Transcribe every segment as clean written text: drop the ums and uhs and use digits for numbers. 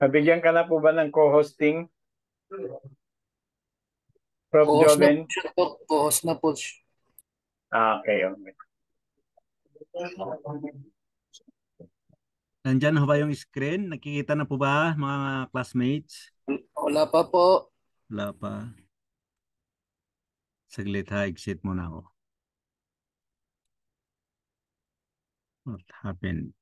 Nabigyan ka na po ba ng co-hosting, Prof. Co-host na po Joven? siya po. Co-host na po siya. Okay, okay. Nandyan ho ba yung screen? Nakikita na po ba mga classmates? Wala pa po. Wala pa. Saglit ha, exit muna ako. What happened?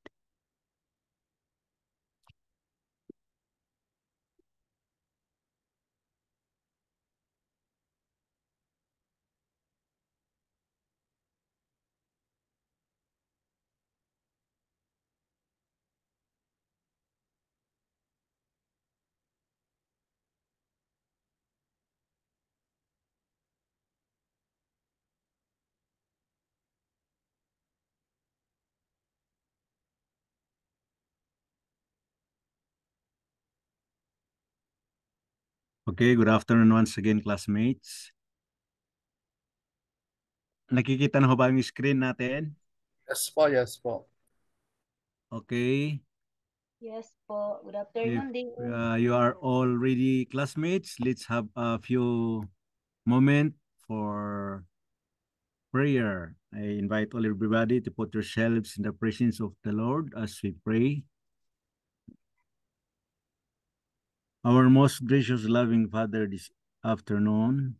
Okay, good afternoon once again, classmates. Nakikita na ho ba yung screen natin? Yes po, yes po. Okay. Yes po. Good If afternoon din. you are already classmates, let's have a few moments for prayer. I invite all everybody to put yourselves in the presence of the Lord as we pray. Our most gracious, loving Father, this afternoon,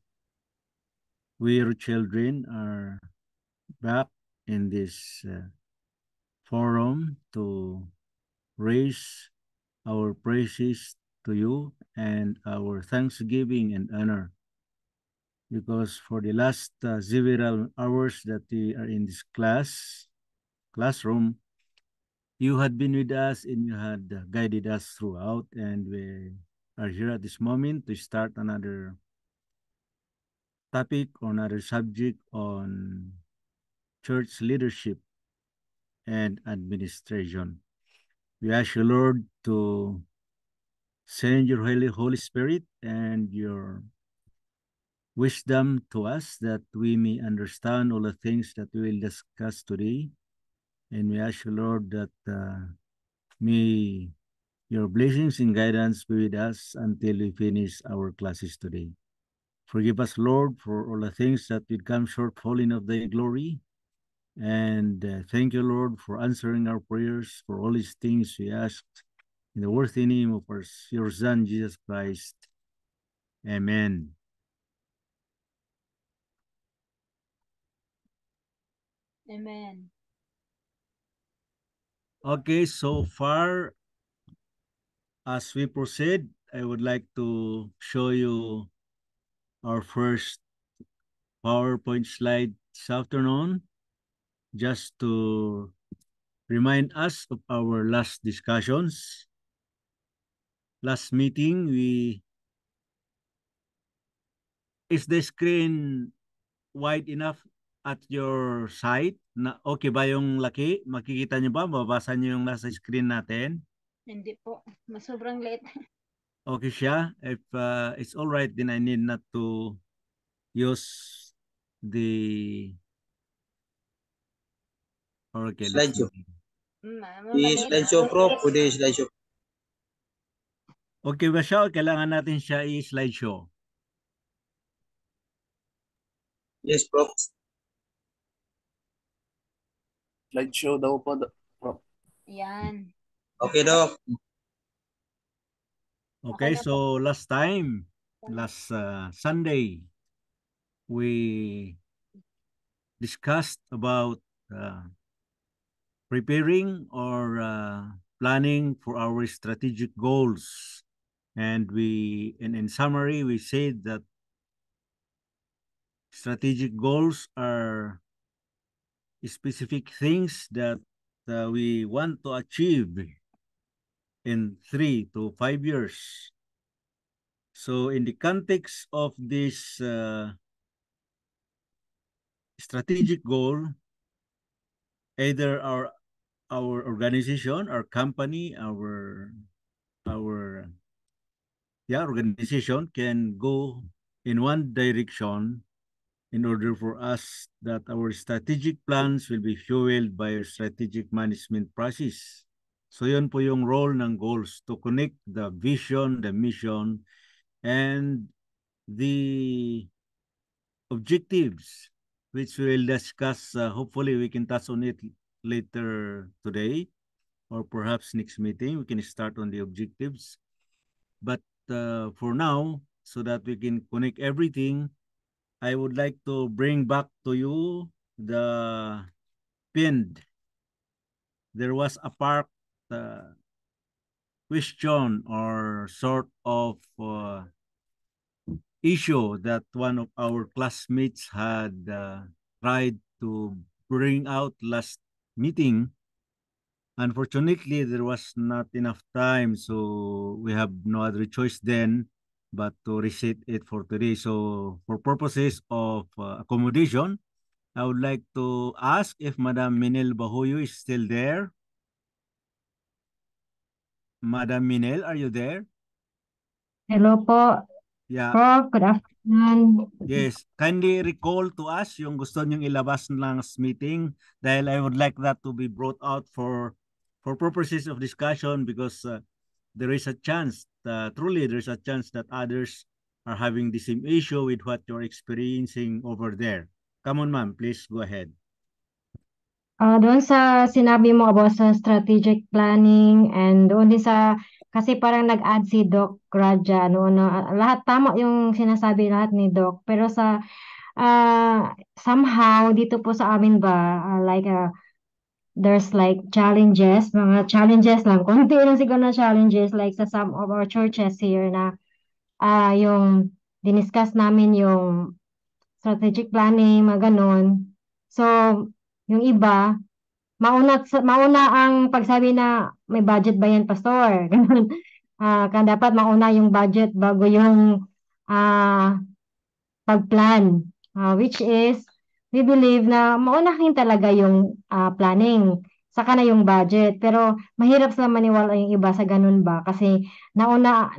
we, your children, are back in this forum to raise our praises to you and our thanksgiving and honor. Because for the last several hours that we are in this classroom, you had been with us and you had guided us throughout, and we are here at this moment to start another topic or another subject on church leadership and administration. We ask you, Lord, to send your Holy Spirit and your wisdom to us that we may understand all the things that we will discuss today. And we ask you, Lord, that may your blessings and guidance be with us until we finish our classes today. Forgive us, Lord, for all the things that will come short falling of thy glory. And thank you, Lord, for answering our prayers. For all these things we ask in the worthy name of your Son, Jesus Christ. Amen. Amen. Okay, so far, as we proceed, I would like to show you our first PowerPoint slide this afternoon just to remind us of our last discussions. Last meeting, is the screen wide enough at your side? Okay ba yung laki? Makikita niyo ba? Mababasa niyo yung nasa screen natin? Hindi po. Sobrang late. Okay siya. If it's all right, then I need not to use the... Okay, let's Slideshow. see. I-slideshow, Prof. Pwede i-slideshow. Okay ba siya o kailangan natin siya i-slideshow? Yes, Prof. Slideshow daw po. Prof. Yan. Okay, Doc. Okay, Okay na so last time, last Sunday, we discussed about preparing or planning for our strategic goals. And in summary, we said that strategic goals are specific things that we want to achieve in 3 to 5 years. So in the context of this strategic goal, either our organization, our company, our organization can go in one direction in order for us that our strategic plans will be fueled by our strategic management process. So yun po yung role ng goals, to connect the vision, the mission, and the objectives, which we'll discuss. Hopefully we can touch on it later today, or perhaps next meeting, we can start on the objectives. But for now, so that we can connect everything, I would like to bring back to you the pinned. There was a part question or sort of issue that one of our classmates had tried to bring out last meeting. Unfortunately, there was not enough time, so we have no other choice then but to reset it for today. So for purposes of accommodation, I would like to ask if Madam Minel Bahuyo is still there. Madam Minel, are you there? Hello po, Yeah. Prof. Good afternoon. Yes. Kindly recall to us yung gusto nyong ilabas ng meeting dahil I would like that to be brought out for purposes of discussion because there is a chance, truly there's a chance that others are having the same issue with what you're experiencing over there. Come on, ma'am. Please go ahead. Doon sa sinabi mo about sa strategic planning and doon din sa, kasi parang nag-add si Doc Raja, lahat tama yung sinasabi lahat ni Doc. Pero sa, somehow, dito po sa amin ba, there's like challenges, mga challenges lang, konti lang siguro na challenges, like sa some of our churches here na, yung diniscuss namin yung strategic planning, mga ganon. So, yung iba, mauna ang pagsabi na may budget ba yan, pastor? Ganun. Dapat mauna yung budget bago yung pagplan. Which is, we believe na maunahin talaga yung planning. Saka na yung budget. Pero mahirap sa maniwala yung iba sa ganun ba? Kasi nauna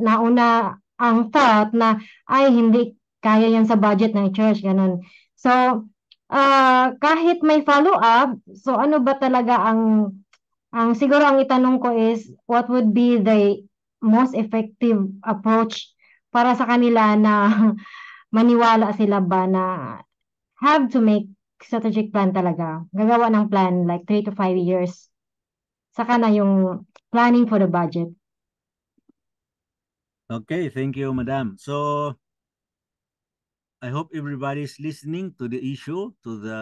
ang thought na, ay, hindi kaya yan sa budget ng church. Ganun. So, kahit may follow-up, so ano ba talaga ang siguro ang itanong ko is, what would be the most effective approach para sa kanila na maniwala sila ba na have to make strategic plan talaga. Gagawa ng plan like 3 to 5 years. Saka na yung planning for the budget. Okay, thank you, Madam. So, I hope everybody is listening to the issue, to the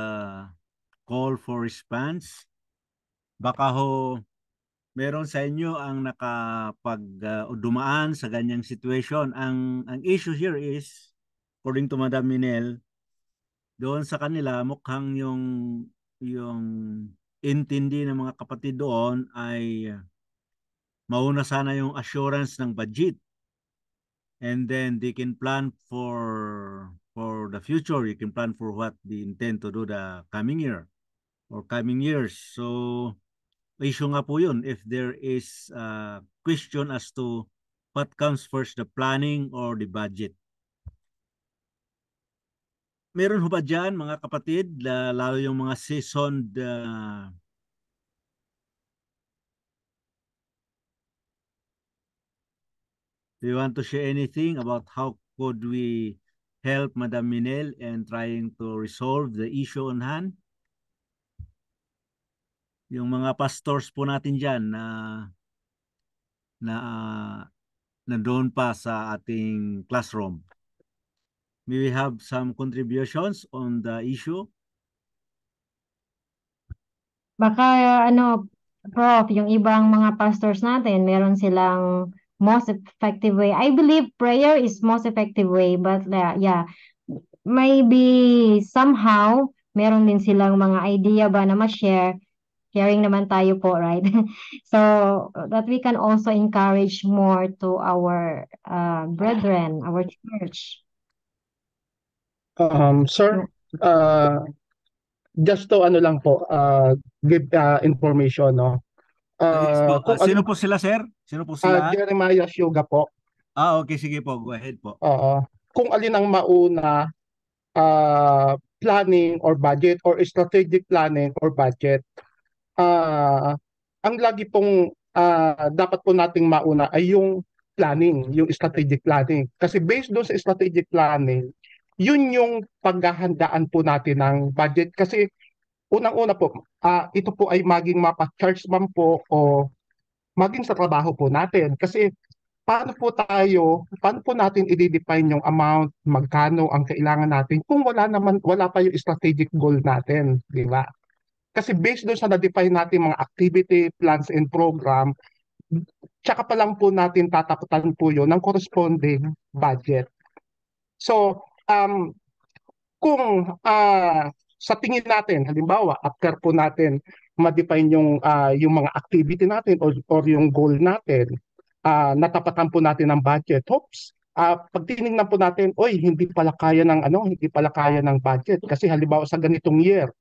call for response. Baka ho, meron sa inyo ang dumaan sa ganyang situation. Ang issue here is, according to Madam Minel, doon sa kanila mukhang yung intindi ng mga kapatid doon ay mauna sana yung assurance ng budget, and then they can plan for the future. You can plan for what they intend to do the coming year or coming years. So issue nga po yun if there is a question as to what comes first, the planning or the budget. Meron ho ba dyan mga kapatid, lalo yung mga seasoned do you want to share anything about how could we help Madam Minel in trying to resolve the issue on hand? Yung mga pastors po natin dyan na nandoon pa sa ating classroom. May we have some contributions on the issue? Baka Prof, yung ibang mga pastors natin, meron silang most effective way. I believe prayer is most effective way, but yeah, maybe somehow meron din silang mga idea ba na ma-share. Sharing naman tayo po, right? So that we can also encourage more to our brethren, our church. Sir, just to lang po, give information, no? Yes po. Kung Sino po sila, sir? Sino po sila? Jeremiah Yoga po. Okay, sige po. Go ahead po. Kung alin ang mauna, planning or budget or strategic planning or budget, ang lagi pong dapat po nating mauna ay yung planning, yung strategic planning. Kasi based doon sa strategic planning, yun yung paghahandaan po natin ng budget. Kasi unang-una po, ito po ay maging mapa-charge man po o maging sa trabaho po natin. Kasi paano po natin i-define yung amount, magkano ang kailangan natin kung wala pa yung strategic goal natin, di ba? Kasi based doon sa na-define natin mga activity, plans and program, tsaka pa lang po natin tataputan po yun ng corresponding budget. So, kung sa tingin natin, halimbawa, after po natin ma-define yung mga activity natin or yung goal natin, natapatan po natin ng budget. Hoops, pag tinignan po natin, hindi pala kaya ng budget. Kasi halimbawa sa ganitong year,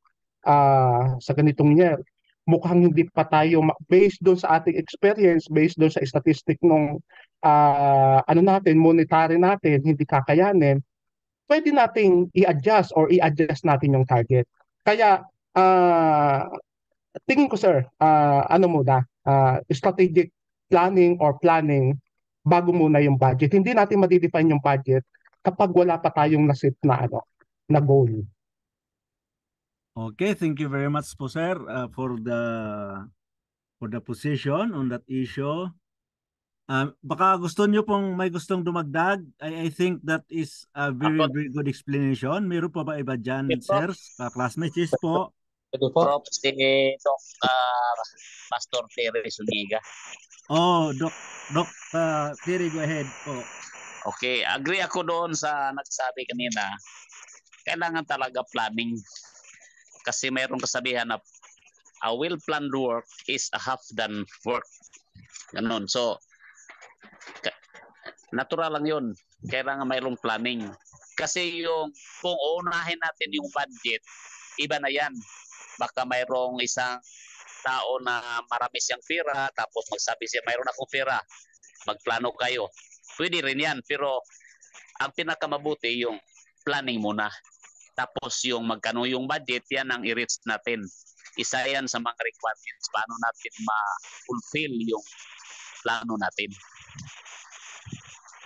mukhang hindi pa tayo, based doon sa ating experience, based doon sa statistic nung monetary natin, hindi kakayanin, pwede nating i-adjust natin yung target. Kaya, tingin ko sir, strategic planning or planning bago muna yung budget. Hindi natin ma-define yung budget kapag wala pa tayong naset na goal. Okay, thank you very much po sir for the position on that issue. Baka may gustong dumagdag. I think that is a very good explanation. Meron pa ba iba dyan, sir? Classmates, yes po. Prof, si Pastor Terry Zuniga. Doc Terry, go ahead po. Okay, agree ako doon sa nagsabi kanina. Kailangan talaga planning. Kasi mayroong kasabihan na a well-planned work is a half-done work. Ganun. So, natural lang yun. Kailangan mayroong planning. Kasi kung uunahin natin yung budget, iba na yan. Baka mayroong isang tao na marami siyang pera, tapos magsabi siya, mayroon akong pera, magplano kayo. Pwede rin yan, pero ang pinakamabuti yung planning muna. Tapos yung magkano yung budget, yan ang i-reach natin. Isa yan sa mga requirements, paano natin ma-fulfill yung plano natin.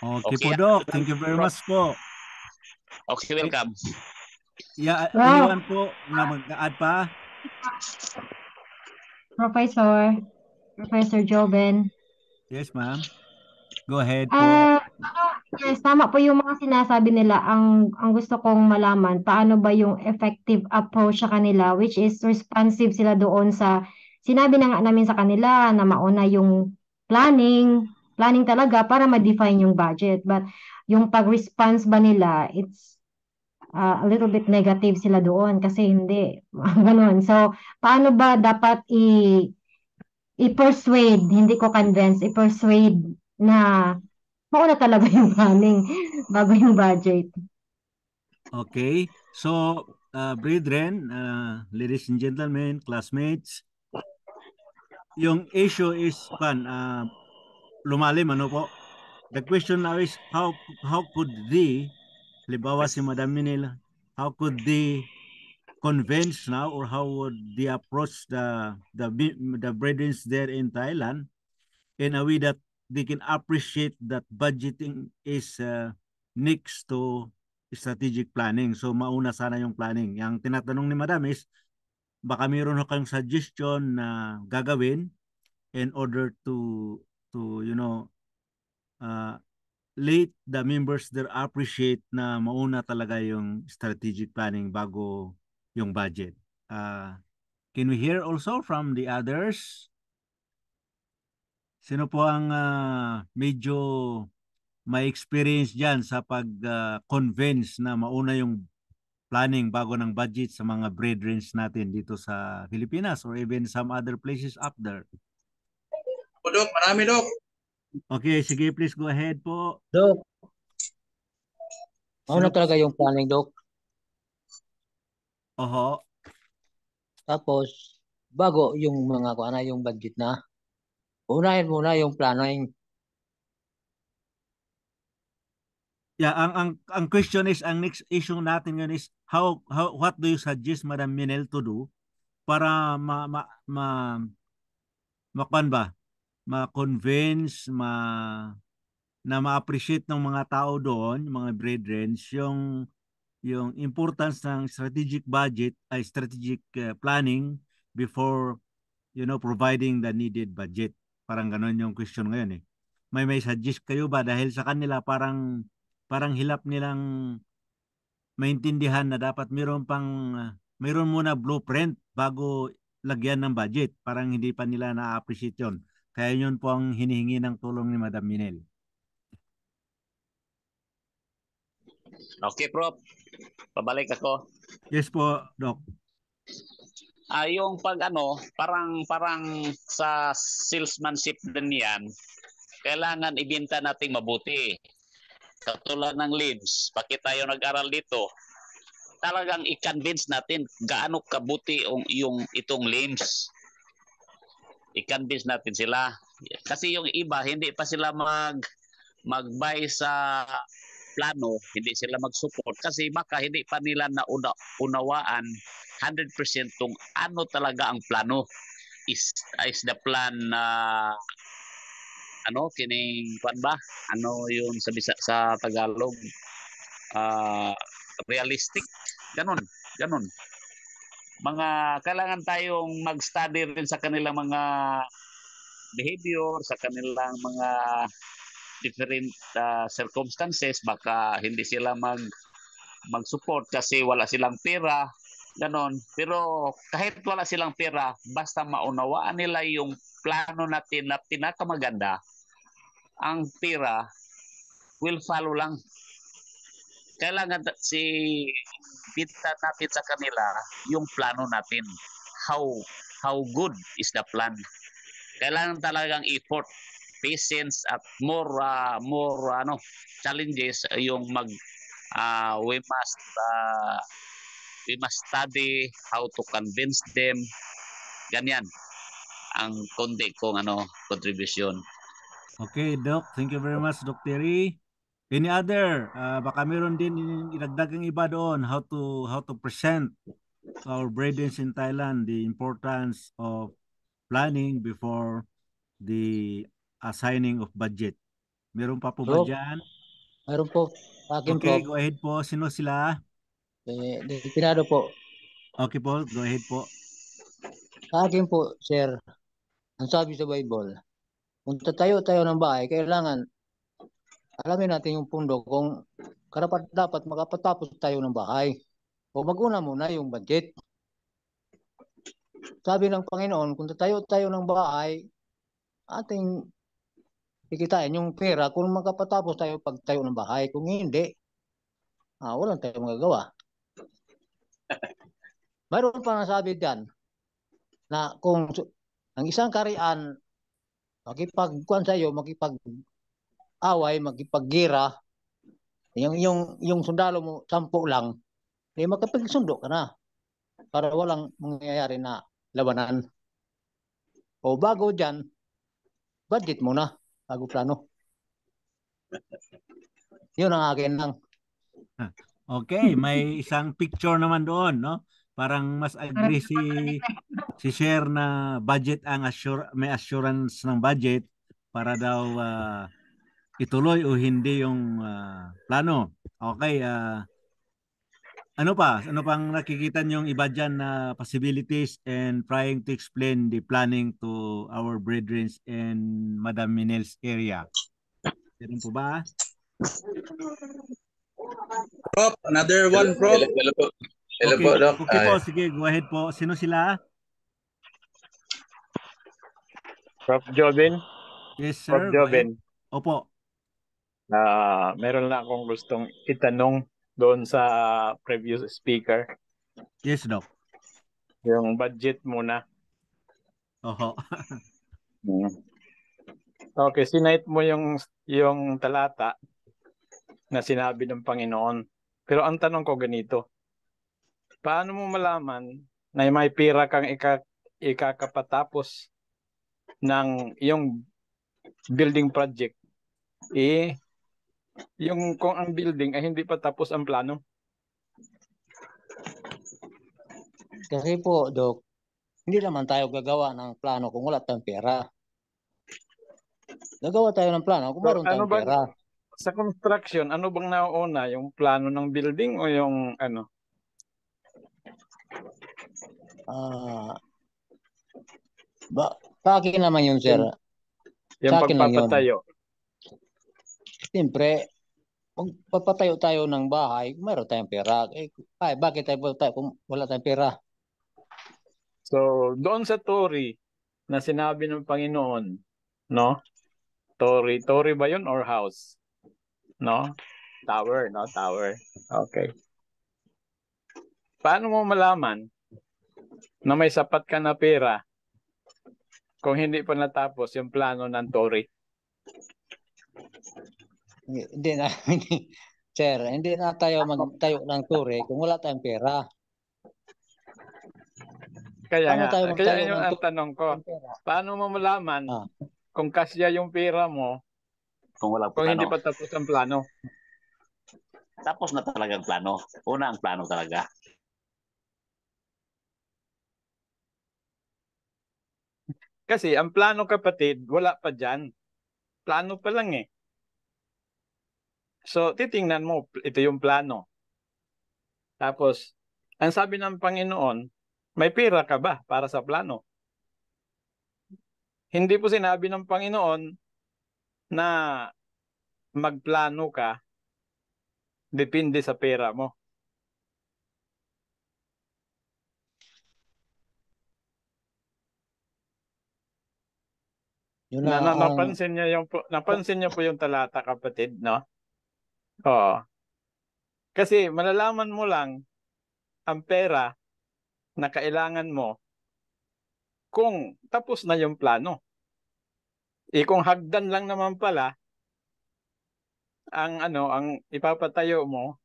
Okay po, Doc. Thank you very much po. Okay, welcome. Yeah, anyone po na mag-add pa? Professor Joben. Yes, ma'am. Go ahead po. Yes, tama po yung mga sinasabi nila. Ang gusto kong malaman, paano ba yung effective approach sa kanila, which is responsive sila doon sa, sinabi na nga namin sa kanila na mauna yung planning talaga para ma-define yung budget. But yung pag-response ba nila, it's a little bit negative sila doon kasi hindi ganun. So, paano ba dapat i-persuade, hindi ko convince, i-persuade na mauna talaga yung planning bago yung budget. Okay. So, brethren, ladies and gentlemen, classmates, yung issue is lumalim, ano po? The question now is how could they, halimbawa si Madam Minil, how could they convince now, or how would they approach the brethren there in Thailand in a way that they can appreciate that budgeting is next to strategic planning. So mauna sana yung planning. Yang tinatanong ni Madam is baka mayroon ho kayong suggestion na gagawin in order to let the members there appreciate na mauna talaga yung strategic planning bago yung budget. Can we hear also from the others? Sino po ang medyo may experience dyan sa pag-convince na mauna yung planning bago ng budget sa mga brethren natin dito sa Pilipinas or even some other places up there? O, Dok, marami, Dok. Okay, sige, please go ahead po. Dok, mauna Sino- talaga yung planning, Dok. Oho. Tapos, bago yung mga yung budget na, unahin muna yung planning. Yeah, ang question is, ang next issue natin ngayon is what do you suggest, Madam Minel, to do para makuan ba? Ma-convince, na ma-appreciate ng mga tao doon, mga brethren, yung importance ng strategic budget, ay strategic planning before providing the needed budget. Parang ganoon yung question ngayon eh. May suggest kayo ba dahil sa kanila parang hilap nilang maintindihan na dapat mayroon muna blueprint bago lagyan ng budget. Parang hindi pa nila na-appreciate yun. Kaya yun po ang hinihingi ng tulong ni Madam Minel. Okay, Prof. Pabalik ako. Yes po, Doc. Yung parang sa salesmanship din yan, kailangan ibenta nating mabuti. Katulad ng LIMS, bakit tayo nag-aral dito? Talagang i-convince natin gaano kabuti itong LIMS. I-convince natin sila. Kasi yung iba, hindi pa sila mag-buy sa plano, hindi sila mag-support kasi baka hindi pa nila unawaan 100% kung ano talaga ang plano. Is the plan kining kwan ba? Ano yun sa Tagalog? Realistic? Ganon. Kailangan tayong mag-study rin sa kanilang mga behavior, sa kanilang mga different circumstances. Baka hindi sila mag-support kasi wala silang pera. Ganon. Pero kahit wala silang pera, basta maunawaan nila yung plano natin na pinakamaganda, ang pera will follow lang. Kailangan bita natin sa kanila yung plano natin. How good is the plan? Kailangan talagang effort, patience at more challenges yung we must study how to convince them. Ganyan ang konti kong contribution. Okay, Doc. Thank you very much, Doc Terry. Any other? Baka meron din idagdag ang iba doon how to present to our brethren in Thailand the importance of planning before the assigning of budget. Meron pa po ba Doc, dyan? mayroon po sa akin, Okay, Prof. go ahead po. Sino sila? Disiplinado po. Okay po, go ahead po. Sa akin po, sir, ang sabi sa Bible, kung tatayo tayo ng bahay, kailangan alamin natin yung pundo kung dapat makapatapos tayo ng bahay. O mag-una muna yung budget. Sabi ng Panginoon, kung tatayo tayo ng bahay, ating kikitain yung pera kung makapatapos tayo pagtayo ng bahay. Kung hindi, walang tayo magagawa. Mayroon pa nasabi diyan na kung ang isang karian makipagkuan sa iyo, makipag-away, makipaggira, yung sundalo mo 10 lang, eh makapagsundo ka na para walang mangyayari na labanan. O bago diyan, budget muna bago plano. Yun ang akin lang. Okay, may isang picture naman doon, no? Parang mas agree si Sher na budget ang may assurance ng budget para daw ituloy o hindi yung plano. Okay, ano pa? Ano pang nakikita niyong iba dyan na possibilities and trying to explain the planning to our brethren in Madam Minel's area? Meron po ba? Prof, another one, Prof. Hello po. Hello Okay, po, Doc. okay po, sige, go ahead po. Sino sila? Prof. Jobin, Yes, Prof. sir. Go ahead. Jobin, Opo. meron lang akong gustong itanong doon sa previous speaker. Yes, Doc. Yung budget muna. Oho. Okay, sinite mo yung talata na sinabi ng Panginoon. Pero ang tanong ko ganito, paano mo malaman na may pira kang ikakapatapos ng yung building project? Kung ang building ay hindi pa tapos ang plano. Kasi po, Dok, hindi naman tayo gagawa ng plano kung wala tayong pera. Gagawa tayo ng plano kung mayroon tayong pera. Sa construction, ano bang nauna? Yung plano ng building o yung ano? Sa akin naman yun, sir. Yung Sa akin lang yun. pagpapatayo. Siyempre, kung papatayo tayo ng bahay, kung mayroon tayong pera. Bakit tayo kung wala tayong pera? So, doon sa Tory na sinabi ng Panginoon, no? Tory ba yun or house? No? Tower, no? Tower. Okay. Paano mo malaman na may sapat ka na pera kung hindi pa natapos yung plano ng Tory? Hindi na, sir, hindi na tayo magtayo ng tore kung wala tayong pera. Kaya Paano nga, tayo magtayo kaya yun ng ang tanong ko. Paano mo malaman kung kasya yung pera mo Kung walang kung hindi plano. pa tapos ang plano? Tapos na talaga ang plano. Una ang plano talaga. Kasi ang plano, kapatid, wala pa dyan. Plano pa lang eh. So, titingnan mo, ito yung plano. Tapos, ang sabi ng Panginoon, may pera ka ba para sa plano? Hindi po sinabi ng Panginoon na magplano ka, depende sa pera mo. Napansin niyo po yung talata, kapatid, no? Oo. Kasi malalaman mo lang ang pera na kailangan mo kung tapos na yung plano. Kung hagdan lang naman pala ang ipapatayo mo,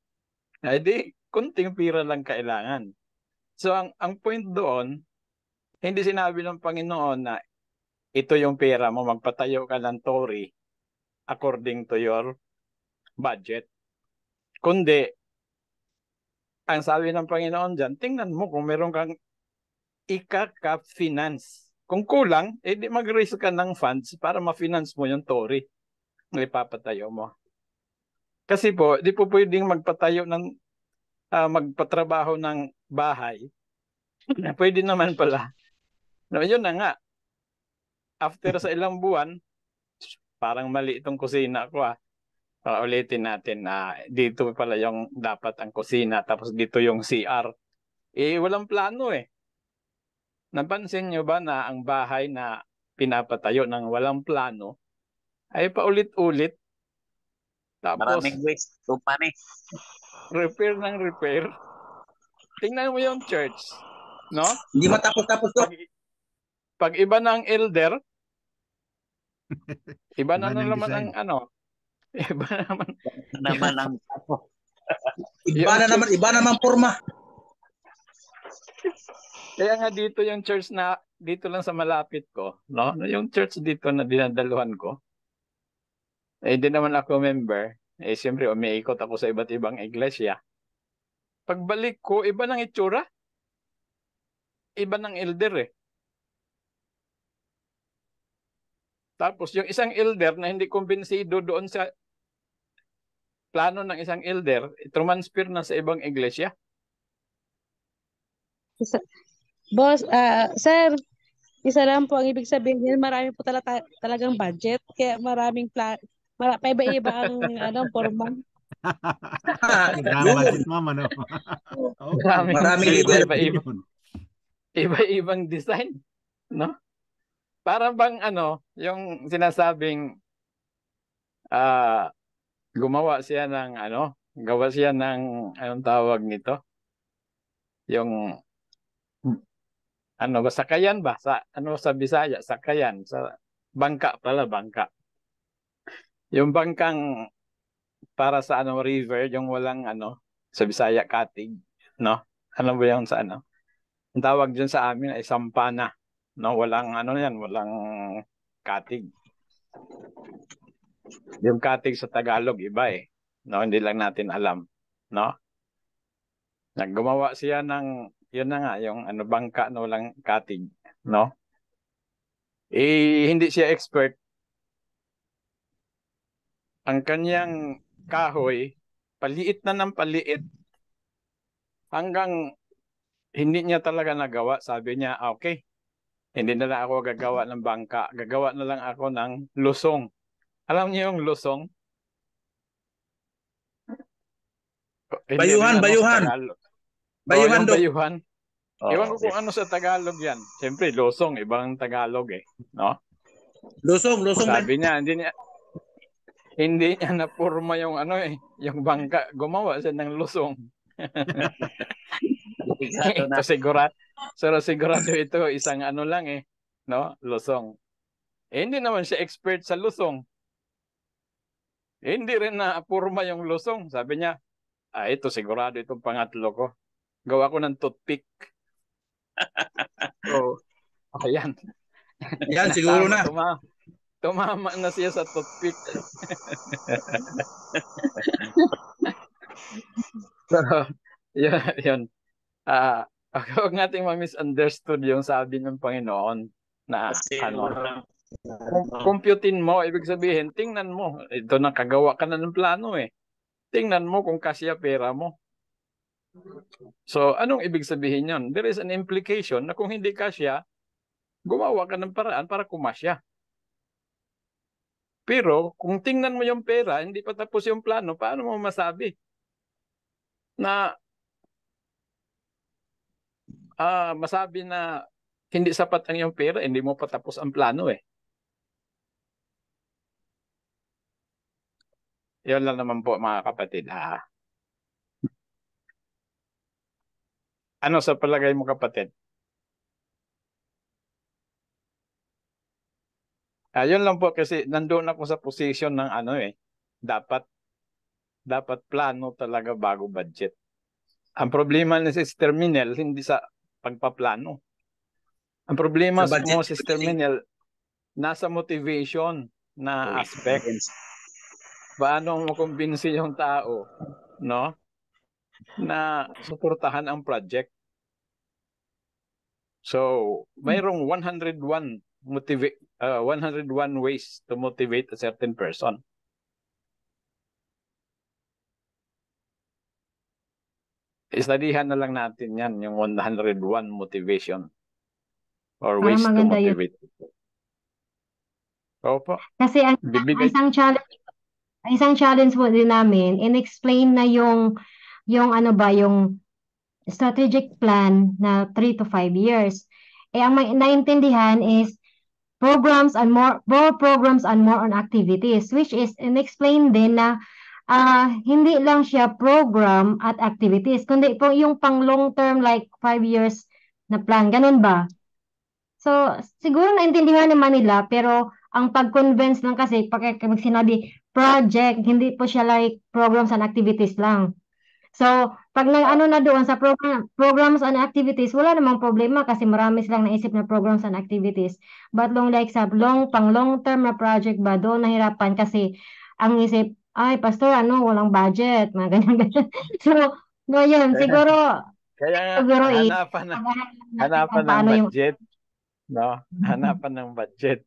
di kunting pira lang kailangan. So ang point doon, hindi sinabi ng Panginoon na ito yung pera mo, magpatayo ka ng Tory according to your budget. Kundi, ang sabi ng Panginoon dyan, tingnan mo kung meron kang ikaka-finance. Kung kulang, di mag-raise ka ng funds para ma-finance mo yung Tory na ipapatayo mo. Kasi po, di po pwedeng magpatayo magpatrabaho ng bahay. Pwede naman pala. No, yun na nga. After sa ilang buwan, parang mali itong kusina ko ulitin natin na dito pala yung dapat ang kusina, tapos dito yung CR. Walang plano eh. Napansin nyo ba na ang bahay na pinapatayo ng walang plano ay paulit-ulit? Tapos, Maraming waste of money. repair ng repair. tingnan mo yung church, no? Hindi matapos-tapos to. Pag iba ng elder, iba na Iba ng naman ang design. ano, iba naman. Naman ang Iba na naman forma. Kaya nga dito yung church na dito lang sa malapit ko, no? Yung church dito na dinadaluhan ko. Eh di naman ako member. Eh siyempre umiikot ako sa iba't ibang iglesia. Pagbalik ko, iba ng itsura. Iba ng elder eh. Tapos yung isang elder na hindi kumbinsido doon sa plano ng isang elder, transfer na sa ibang iglesia. Boss, sir, isa lang po ang ibig sabihin niyan, marami po talagang budget, kaya maraming paiba-iba ang forma. Grand budget, mama, no? Okay. Maraming Iba-ibang design, no? Para bang yung sinasabing gawa siya ng anong tawag nito? Yung sakayan ba? Sa Bisaya, sakayan. Sa bangka pala, bangka. Yung bangkang para sa river, yung walang sa Bisaya katig, no? Ano ba yung sa Ang tawag dyan sa amin ay sampana, no? Walang walang katig. Yung katig sa Tagalog iba eh, no? Hindi lang natin alam, no? Naggumawa siya ng yun na nga, yung bangka na walang katig, no? Eh, hindi siya expert. Ang kanyang kahoy, paliit na ng paliit, hanggang hindi niya talaga nagawa. Sabi niya, okay, hindi na lang ako gagawa ng bangka. Gagawa na lang ako ng lusong. Alam niyo yung lusong? Bayuhan. Bayuhan. Ewan ko kung ano sa Tagalog yan. Siyempre, losong, ibang Tagalog eh, no? Lusong. Sabi niya, hindi niya napurma yung yung bangka. Gumawa siya ng lusong. Sigurado ito isang lang eh, no? Lusong. Eh, hindi naman siya expert sa lusong. Eh, hindi rin napurma yung lusong. Sabi niya, ito sigurado itong pangatlo ko. Gawa ko ng toothpick. So, ayan. Yan, siguro na. Tumama na siya sa toothpick. Pero, yun. Huwag nating ma-misunderstood yung sabi ng Panginoon na computein mo, ibig sabihin, tingnan mo. Ito nakagawa ka na ng plano eh. Tingnan mo kung kasya pera mo. So, anong ibig sabihin yun? There is an implication na kung hindi kasya, gumawa ka ng paraan para kumasya. Pero, kung tingnan mo yung pera, hindi pa tapos yung plano, paano mo masabi na masabi na hindi sapat ang iyong pera, hindi mo pa tapos ang plano eh. Yun lang naman po mga kapatid. Ano sa palagay mo kapatid? Yun lang po kasi nandoon ako sa position ng dapat plano talaga bago budget. Ang problema ni Sister Minel, hindi sa pagpaplano. Ang problema mo, Sister Minel, nasa motivation na aspect. Paano mo kumbinsi yung tao, no? Na suportahan ang project. So, mayroong 101 ways to motivate a certain person. Istadihan na lang natin yan, yung 101 motivation or ways to motivate. Opo. Kasi ang isang challenge po din namin, in-explain na yung strategic plan na 3 to 5 years. Ang naintindihan is more programs and more on activities, which is in-explain din na hindi lang siya program at activities, kundi po yung pang long term like 5 years na plan. Ganun ba? So, siguro naintindihan naman nila, pero ang pag-convince lang kasi, pag sinabi project, hindi po siya like programs and activities lang. So, pag ano na doon sa programs and activities, wala namang problema kasi marami silang naisip na programs and activities. But like sa pang long term na project ba, doon nahirapan kasi ang isip, ay, pastor, walang budget, mga ganyan. So, no, yun, siguro, Kaya siguro hanapan ng natin kung paano yung budget, no? Hanapan ng budget.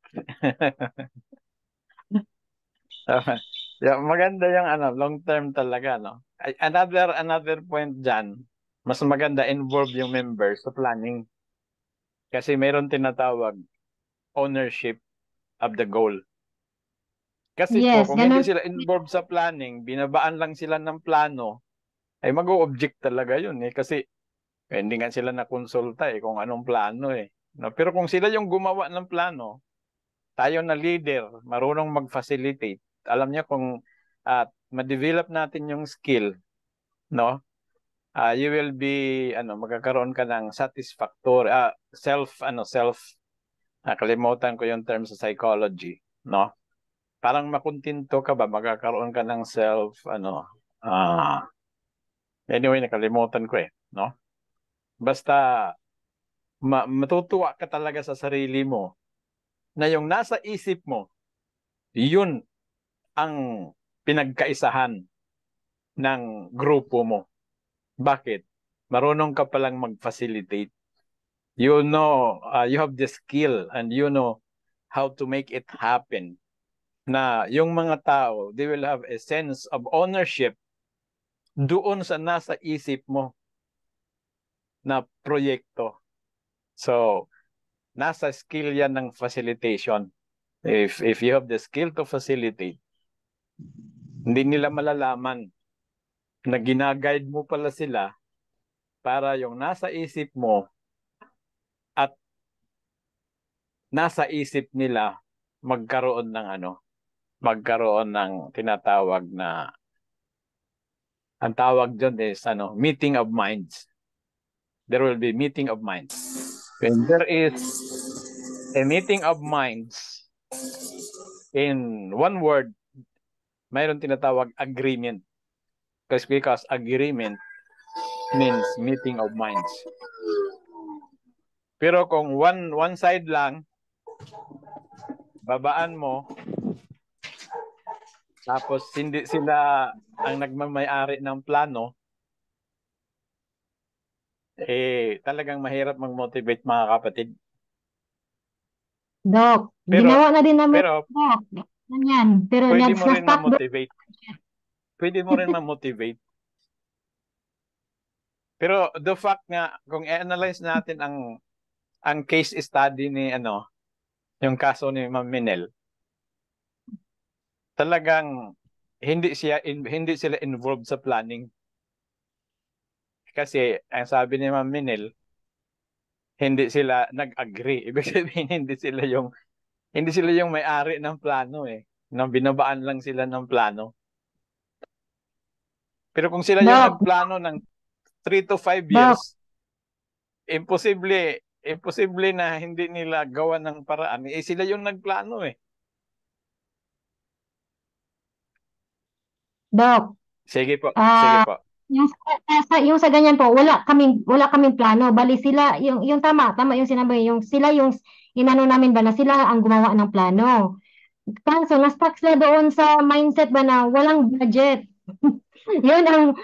Yeah, maganda yung long term talaga, no? Another point diyan, mas maganda involve yung members sa planning. Kasi mayroon tinatawag ownership of the goal. Kasi Yes, kung hindi ganun. sila involved sa planning, binabaan lang sila ng plano, ay mag-o-object talaga yun kasi hindi nga sila nakonsulta kung anong plano No? Pero kung sila yung gumawa ng plano, tayo na leader, marunong mag-facilitate, alam niya kung ma-develop natin yung skill, no? You will be magkakaroon ka ng satisfactory kalimutan ko yung term sa psychology, no? Parang makontento ka ba, magkakaroon ka ng anyway, nakalimutan ko no? Basta matutuwa ka talaga sa sarili mo na yung nasa isip mo, yun ang pinagkaisahan ng grupo mo. Bakit? Marunong ka palang mag-facilitate. You know, you have the skill and you know how to make it happen. Na yung mga tao, they will have a sense of ownership doon sa nasa isip mo na proyekto. So, nasa skill yan ng facilitation. If you have the skill to facilitate, hindi nila malalaman na ginaguide mo pala sila para yung nasa isip mo at nasa isip nila magkaroon ng tinatawag na, ang tawag dyan is meeting of minds. There will be meeting of minds. When there is a meeting of minds, in one word, mayroon tinatawag agreement. Because agreement means meeting of minds. Pero kung one side lang, babaan mo, tapos hindi sila ang nagmamayari ng plano, talagang mahirap mag-motivate, mga kapatid. Doc, Pero- ginawa na din namin, pero- Doc. Ganyan. Pero Pwede mo rin na-stop doon. ma-motivate. Pwede mo rin ma-motivate. Pero the fact nga, kung i-analyze natin ang case study ni yung kaso ni Ma'am Minel, talagang hindi sila involved sa planning. Kasi ang sabi ni Ma'am Minel, hindi sila nag-agree. Ibig sabihin hindi sila yung may-ari ng plano Nang binabaan lang sila ng plano. Pero kung sila yung Doc. nagplano ng 3 to 5 years, imposible na hindi nila gawa ng paraan. Sila yung nagplano Doc, Sige po. yung sa ganyan po, wala kaming plano. Bali sila, yung tama yung sinabi, sila yung inano namin ba na sila ang gumawa ng plano. Kaso, na-stuck sila doon sa mindset ba na walang budget. Yun ang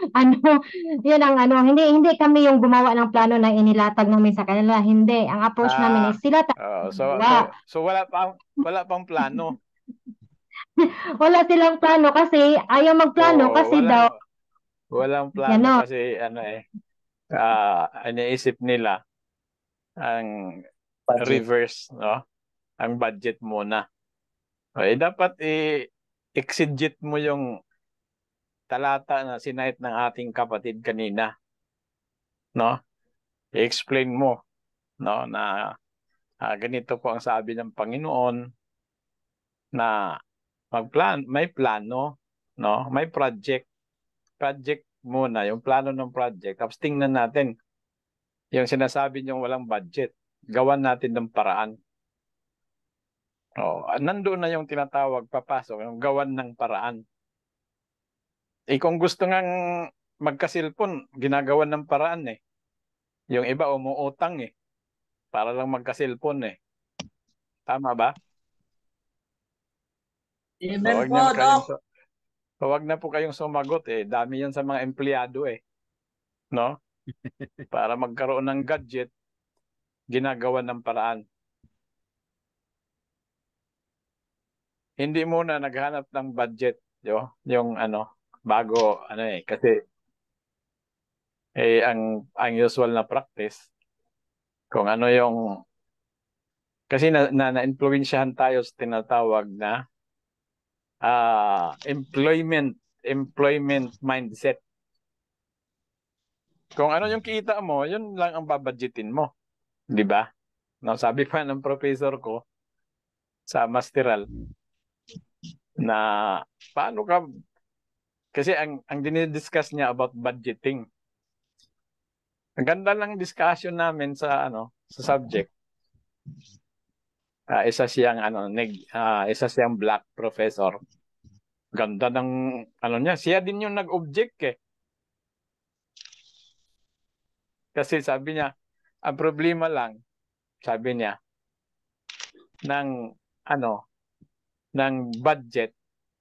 hindi kami yung gumawa ng plano na inilatag namin sa kanila. Hindi. Ang approach namin is sila So wala pang plano. wala silang plano kasi ayaw magplano kasi daw Walang plano kasi iniisip nila ang reverse, no? Ang budget muna. Dapat exegete mo yung talata na sinahit ng ating kapatid kanina, no? I-explain mo, no, na ganito po ang sabi ng Panginoon, na may plano no? May project. Project muna, yung plano ng project. Tapos tingnan natin yung sinasabi niyong walang budget. Gawan natin ng paraan. Nandoon na yung tinatawag, papasok, yung gawan ng paraan. Kung gusto ngang magkasilpon, ginagawan ng paraan eh. Yung iba umuutang eh. Para lang magkasilpon eh. Tama ba? Amen po, Doc. Huwag na po kayong sumagot eh. Dami yan sa mga empleyado eh. No? Para magkaroon ng gadget, ginagawa ng paraan. Hindi muna naghanap ng budget, yung bago kasi ang usual na practice kung ano yung kasi na-influensyahan tayo sa tinatawag na employment mindset. Kung ano yung kita mo, yun lang ang babudgetin mo. Di ba? No, sabi pa ng professor ko sa masteral na paano ka, kasi ang dinidiscuss niya about budgeting. Ang ganda ng discussion namin sa subject. Isa siyang black professor. Ganda ng niya. Siya din yung nag-object eh. Kasi sabi niya, ang problema lang, sabi niya, ng budget,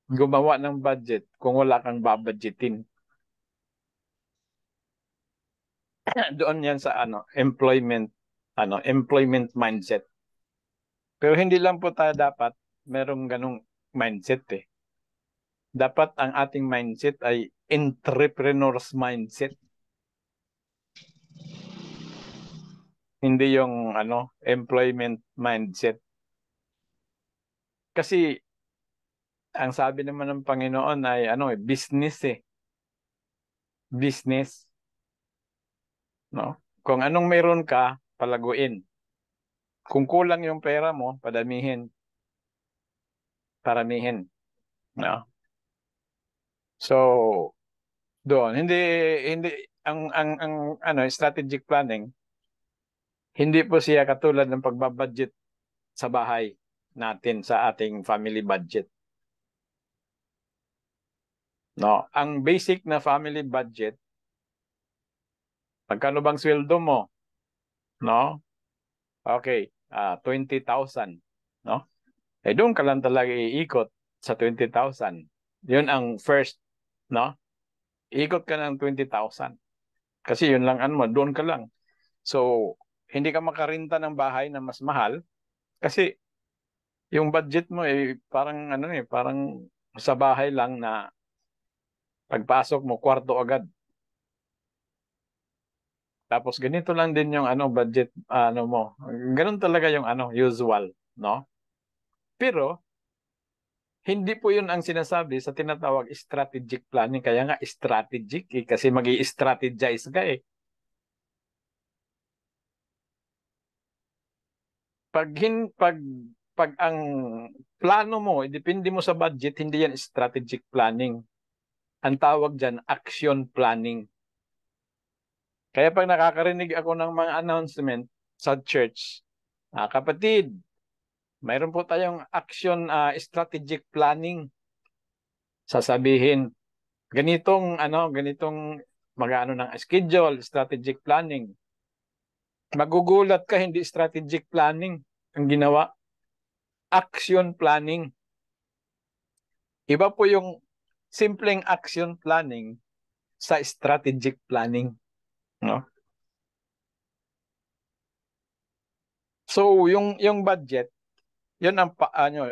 gumawa ng budget kung wala kang babudgetin. Doon yan sa employment mindset. Pero hindi lang po tayo dapat merong ganong mindset eh. Dapat ang ating mindset ay entrepreneur's mindset. Hindi yung employment mindset. Kasi ang sabi naman ng Panginoon ay business eh. Business. No? Kung anong meron ka, palaguin. Kung kulang yung pera mo, paramihin. No? So, doon hindi ang strategic planning hindi po siya katulad ng pagbabudget sa bahay natin sa ating family budget. No, ang basic na family budget, magkano bang sweldo mo? No? Okay, 20,000, no? Doon ka lang talaga iikot sa 20,000. 'Yun ang first, no? Ikot ka ng 20,000. Kasi 'yun lang doon ka lang. So, hindi ka makarenta ng bahay na mas mahal kasi yung budget mo parang parang sa bahay lang na pagpasok mo kwarto agad. Tapos ganito lang din yung budget mo. Ganun talaga yung usual, no? Pero hindi po 'yun ang sinasabi sa tinatawag strategic planning. Kaya nga strategic kasi magi-strategize ka eh. Pag ang plano mo, depende mo sa budget, hindi yan strategic planning. Ang tawag dyan, action planning. Kaya pag nakakarinig ako ng mga announcement sa church, kapatid, mayroon po tayong action strategic planning. Sasabihin, ganitong mag-ano ng schedule, strategic planning. Magugulat ka, hindi strategic planning ang ginawa. Action planning. Iba po yung simpleng action planning sa strategic planning, no? So yung budget, yun ang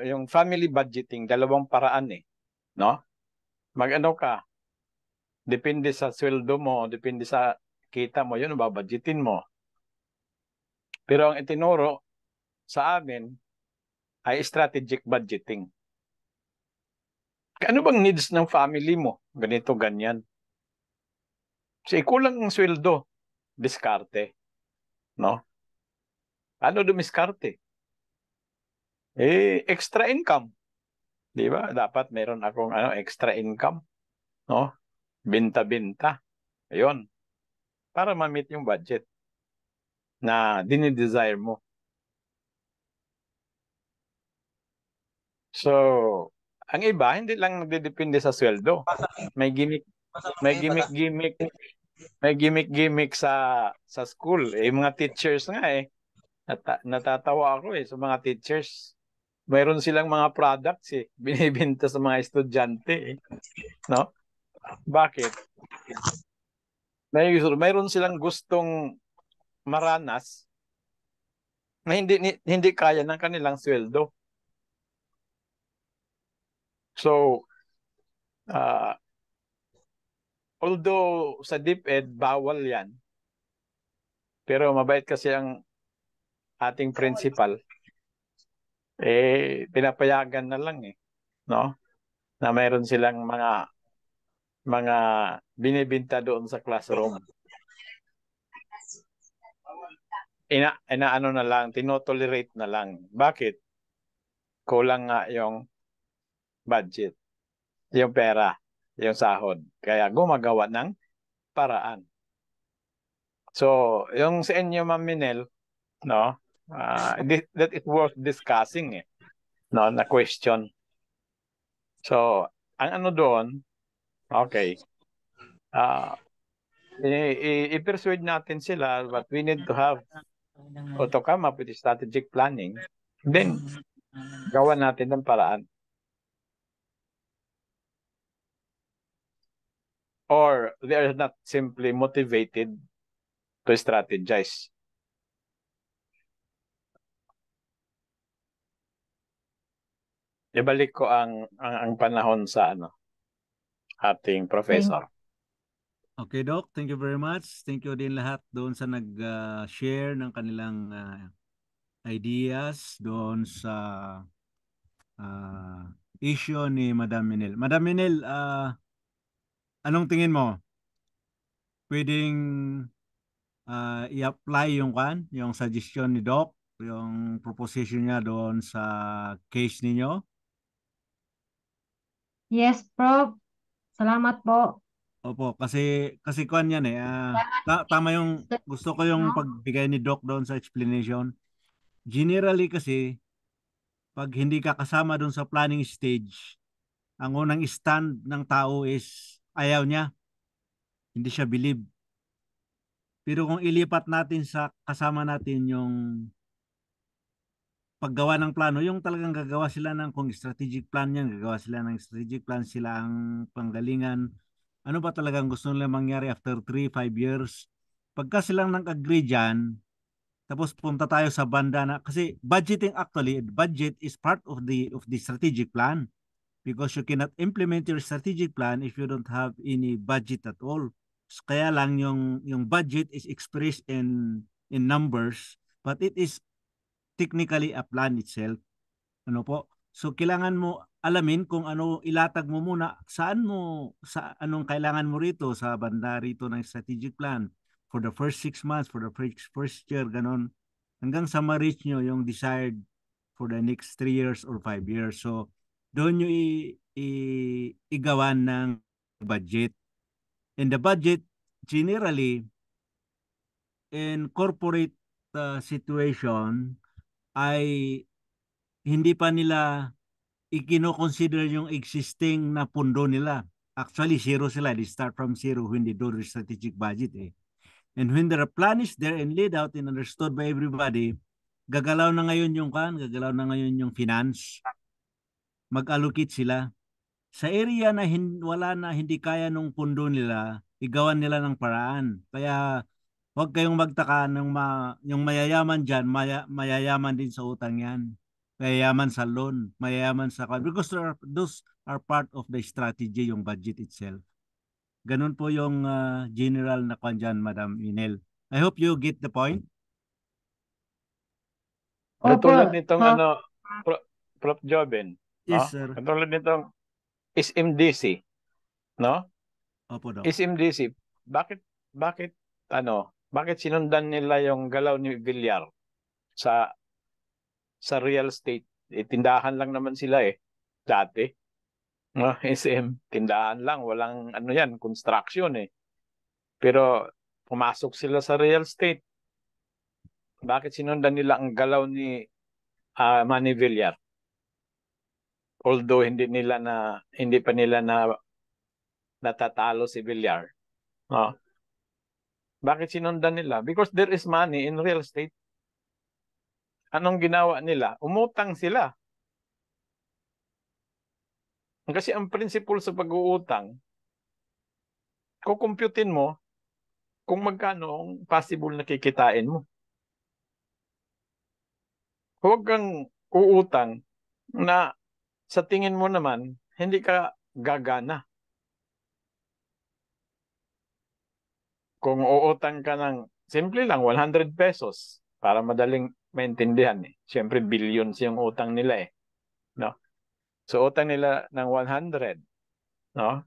yung family budgeting, dalawang paraan eh, no? Mag-ano ka, depende sa sweldo mo, depende sa kita mo, yun ang babudgetin mo. Pero ang itinuro sa amin ay strategic budgeting. Ano bang needs ng family mo? Ganito, ganyan. Kasi kulang ang sweldo, diskarte, no? Ano dumiskarte? Extra income. Di ba? Dapat meron akong extra income, no? Binta-binta. Ayun. Para ma-meet yung budget na dinidesire mo. So, ang iba hindi lang nagdedepende sa sweldo. May gimmick sa school. Yung mga teachers nga natatawa ako sa mga teachers. Mayroon silang mga products binibenta sa mga estudyante no? Bakit? Mayroon silang gustong maranas na hindi kaya ng kanilang sweldo. So, although sa DepEd bawal yan, pero mabait kasi ang ating principal, pinapayagan na lang no? Na mayroon silang mga binibenta doon sa classroom. Ano na lang, tinotolerate na lang. Bakit? Kulang nga yung budget, yung pera, yung sahod. Kaya gumagawa ng paraan. So, yung sa inyo, Ma'am Minel, no? That it worth discussing no, na question. So, ang ano doon, okay, i-persuade natin sila, but we need to have or to come up with strategic planning. Then, gawan natin ng paraan. Or they are not simply motivated to strategize. Ibalik ko ang panahon sa ating professor. Okay, Doc. Thank you very much. Thank you din lahat doon sa nag-share ng kanilang ideas doon sa issue ni Madam Minel. Madam Minel, anong tingin mo? Pwedeng i-apply yung suggestion ni Doc, yung proposition niya doon sa case ninyo? Yes, Prof. Salamat po. Opo, kasi kuan yan tama yung gusto ko yung pagbigay ni Doc doon sa explanation. Generally kasi pag hindi ka kasama doon sa planning stage, ang unang stand ng tao is ayaw niya. Hindi siya believe. Pero kung ilipat natin sa kasama natin yung paggawa ng plano, yung talagang gagawa sila kung strategic plan yan, gagawa sila ng strategic plan, sila ang panggalingan. Ano ba talagang gusto nila mangyari after 3-5 years? Pagka silang nag-agree dyan, tapos punta tayo sa banda na, kasi budgeting actually, budget is part of the strategic plan because you cannot implement your strategic plan if you don't have any budget at all. So, kaya lang yung budget is expressed in numbers, but it is technically a plan itself. Ano po? So kailangan mo alamin kung ano ilatag mo muna, sa anong kailangan mo rito sa banda rito ng strategic plan for the first 6 months, for the first year, ganon. Hanggang sa ma-reach nyo yung desired for the next 3 years or 5 years. So doon nyo igawan ng budget. And the budget generally in corporate situation ay hindi pa nila ikino-consider yung existing na pundo nila. Actually, zero sila. They start from zero when they do their strategic budget. And when their plan is there and laid out and understood by everybody, gagalaw na ngayon gagalaw na ngayon yung finance. Mag-allocate sila. Sa area na hindi kaya nung pundo nila, igawan nila ng paraan. Kaya huwag kayong magtaka yung mayayaman dyan, mayayaman din sa utang yan. Mayayaman sa loan, mayayaman sa because those are part of the strategy, yung budget itself. Ganun po yung general na kwan dyan, Madam Inel. I hope you get the point. Katulad nitong Prof. Joben. Yes, sir. Katulad nitong SMDC. No? Opo, Doc. SMDC. Bakit sinundan nila yung galaw ni Villar sa real estate? Tindahan lang naman sila dati. No, SM, tindahan lang, walang ano yan, construction eh. Pero pumasok sila sa real estate. Bakit sinundan nila ang galaw ni Manny Villar? Although hindi pa nila natatalo si Villar. No? Bakit sinundan nila? Because there is money in real estate. Anong ginawa nila? Umutang sila. Kasi ang principle sa pag-uutang, kukumputin mo kung magkano ang possible na kikitain mo. Huwag kang uutang na sa tingin mo naman, hindi ka gagana. Kung uutang ka ng, simple lang, 100 pesos para madaling maintindihan eh. Siyempre, billions yung utang nila eh. No? So, utang nila ng 100. No?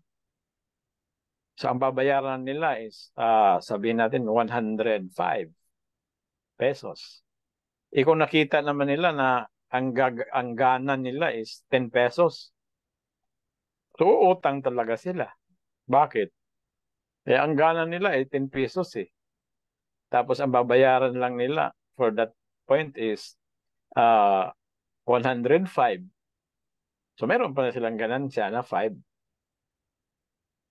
So, ang babayaran nila is, sabihin natin, 105 pesos. Kung nakita naman nila na ang gana nila is 10 pesos. So, utang talaga sila. Bakit? Ang gana nila ay 10 pesos eh. Tapos, ang babayaran lang nila for that point is 105. So, meron pa na silang ganansya na 5.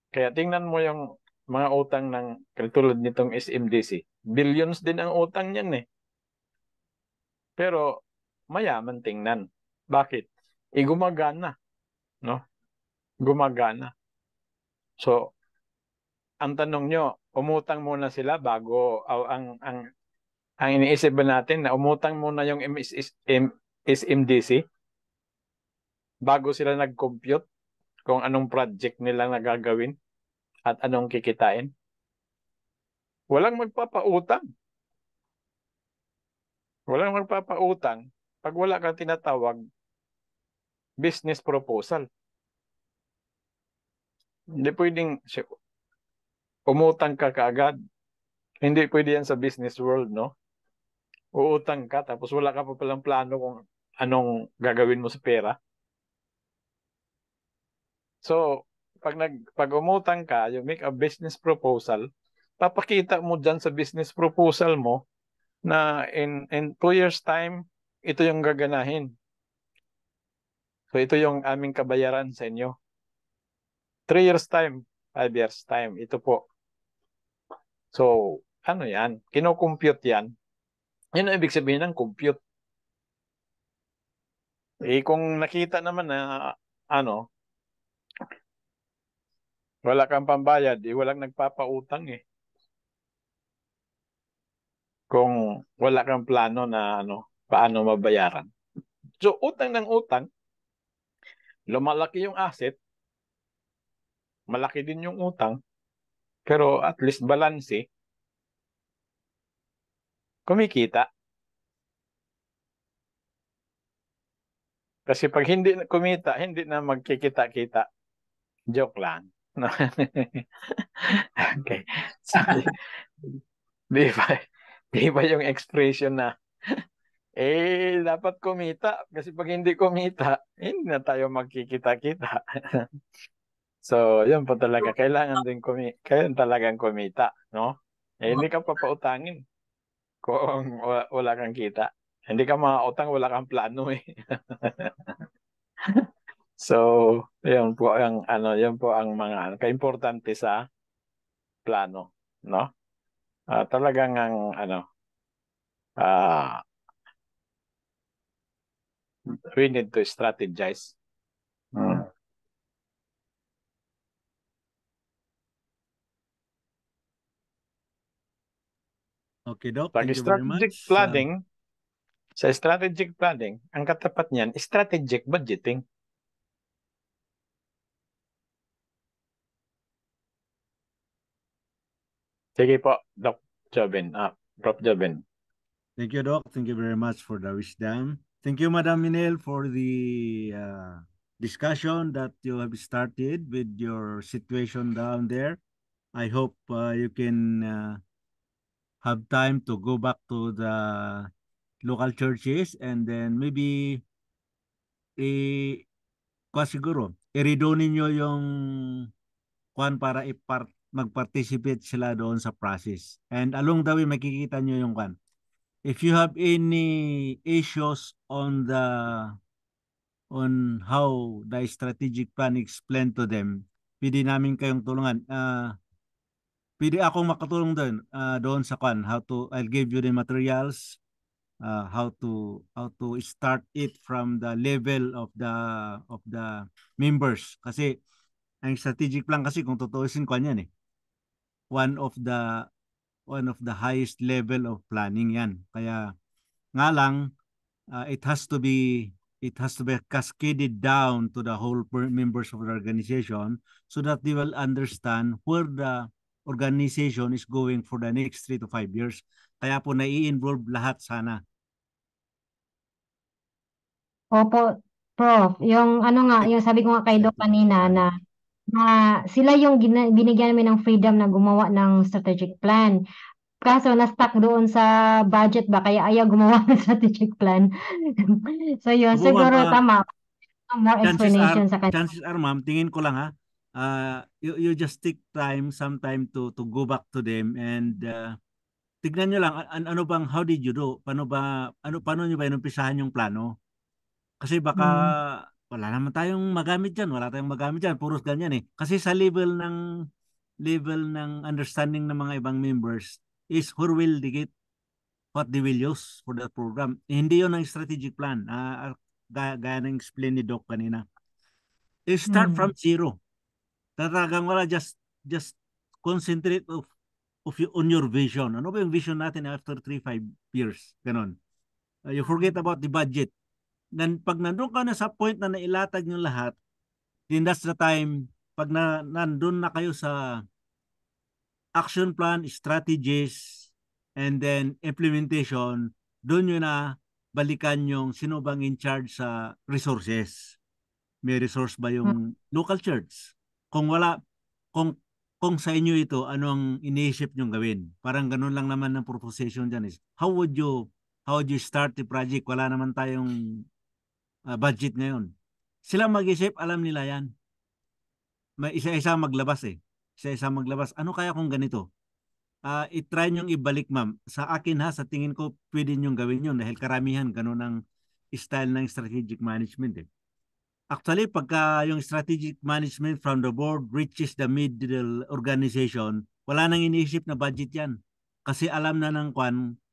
Kaya tingnan mo yung mga utang ng katulad nitong SMDC. Billions din ang utang niyan eh. Pero mayaman tingnan. Bakit? Gumagana. No? Gumagana. So, ang tanong nyo, umutang muna sila bago ang iniisip ba natin na umutang muna yung SMDC bago sila nag-compute kung anong project nila na gagawin at anong kikitain? Walang magpapautang. Walang magpapautang pag wala kang tinatawag business proposal. Hindi pwedeng umutang ka kaagad. Hindi pwede yan sa business world, no? Uutang ka tapos wala ka pa palang plano kung anong gagawin mo sa pera. So, pag umutang ka, you make a business proposal, papakita mo dyan sa business proposal mo na in 2 years time, ito yung gaganahin. So, ito yung aming kabayaran sa inyo. 3 years time, 5 years time, ito po. So, ano yan? Kino-compute yan. Yun ang ibig sabihin ng compute. Kung nakita naman na, wala kang pambayad, walang nagpapautang eh. Kung wala kang plano na paano mabayaran. So, utang ng utang, lumalaki yung asset, malaki din yung utang, pero at least balance eh. Kumikita. Kasi pag hindi kumita, hindi na magkikita-kita. Joke lang. Okay. Di ba yung expression na dapat kumita kasi pag hindi kumita, hindi na tayo magkikita-kita. So, yun po talaga. Kailangan talagang kumita, no? Hindi ka papautangin kung wala kang kita. Hindi ka mautang, wala kang plano eh. So, yun po ang mga kaimportante sa plano, no? Talagang we need to strategize. Okay, Doc. Thank you very much. Sa strategic planning, ang katapat niyan, strategic budgeting. Sige po, Doc Jobin. Prof. Jobin. Thank you, Doc. Thank you very much for the wisdom. Thank you, Madam Minel, for the discussion that you have started with your situation down there. I hope you can have time to go back to the local churches and then maybe siguro, i-redo ninyo yung kwan para mag-participate sila doon sa process. And along the way, makikita nyo yung kwan. If you have any issues on how the strategic plan explained to them, pwede namin kayong tulungan. Pwede akong makatulong doon sa kwan. I'll give you the materials, how to start it from the level of the members. Kasi ang strategic plan kasi kung tutuusin ko yan one of the highest level of planning yan. Kaya nga lang it has to be cascaded down to the whole members of the organization so that they will understand where the organization is going for the next 3 to 5 years. Kaya po nai-involve lahat sana. Opo, Prof. Yung yung sabi ko nga kay Doc kanina na sila yung binigyan namin ng freedom na gumawa ng strategic plan. Kaso na-stuck doon sa budget ba kaya ayaw gumawa ng strategic plan. So yun, siguro tama. More explanation sa kanila. Chances are, ma'am, tingin ko lang you just take some time to go back to them and tignan nyo lang how did you do? Paano nyo ba inumpisahan yung plano? Kasi baka wala naman tayong magamit dyan. Wala tayong magamit dyan. Puros ganyan Kasi sa level ng understanding ng mga ibang members is who will they get what they will use for that program. Hindi yun ang strategic plan. Gaya ng explain ni Doc kanina. Start from zero. Talagang wala, just concentrate on your vision. Ano ba yung vision natin after 3-5 years? Ganon. You forget about the budget. Then pag nandun ka na sa point na nailatag nyo lahat, then that's the time, pag nandun na kayo sa action plan, strategies, and then implementation, doon nyo na balikan yung sino bang in charge sa resources. May resource ba yung local church? Kung wala, kung sa inyo ito, anong iniisip nyong gawin? Parang ganun lang naman ng proposition dyan is, how would you start the project? Wala naman tayong budget ngayon. Sila mag-isip, alam nila yan. May isa-isa maglabas Isa-isa maglabas. Ano kaya kung ganito? I-try nyong ibalik, ma'am. Sa akin sa tingin ko, pwede nyong gawin yun dahil karamihan ganun ang style ng strategic management Actually, pagka yung strategic management from the board reaches the middle organization, wala nang iniisip na budget yan. Kasi alam na ng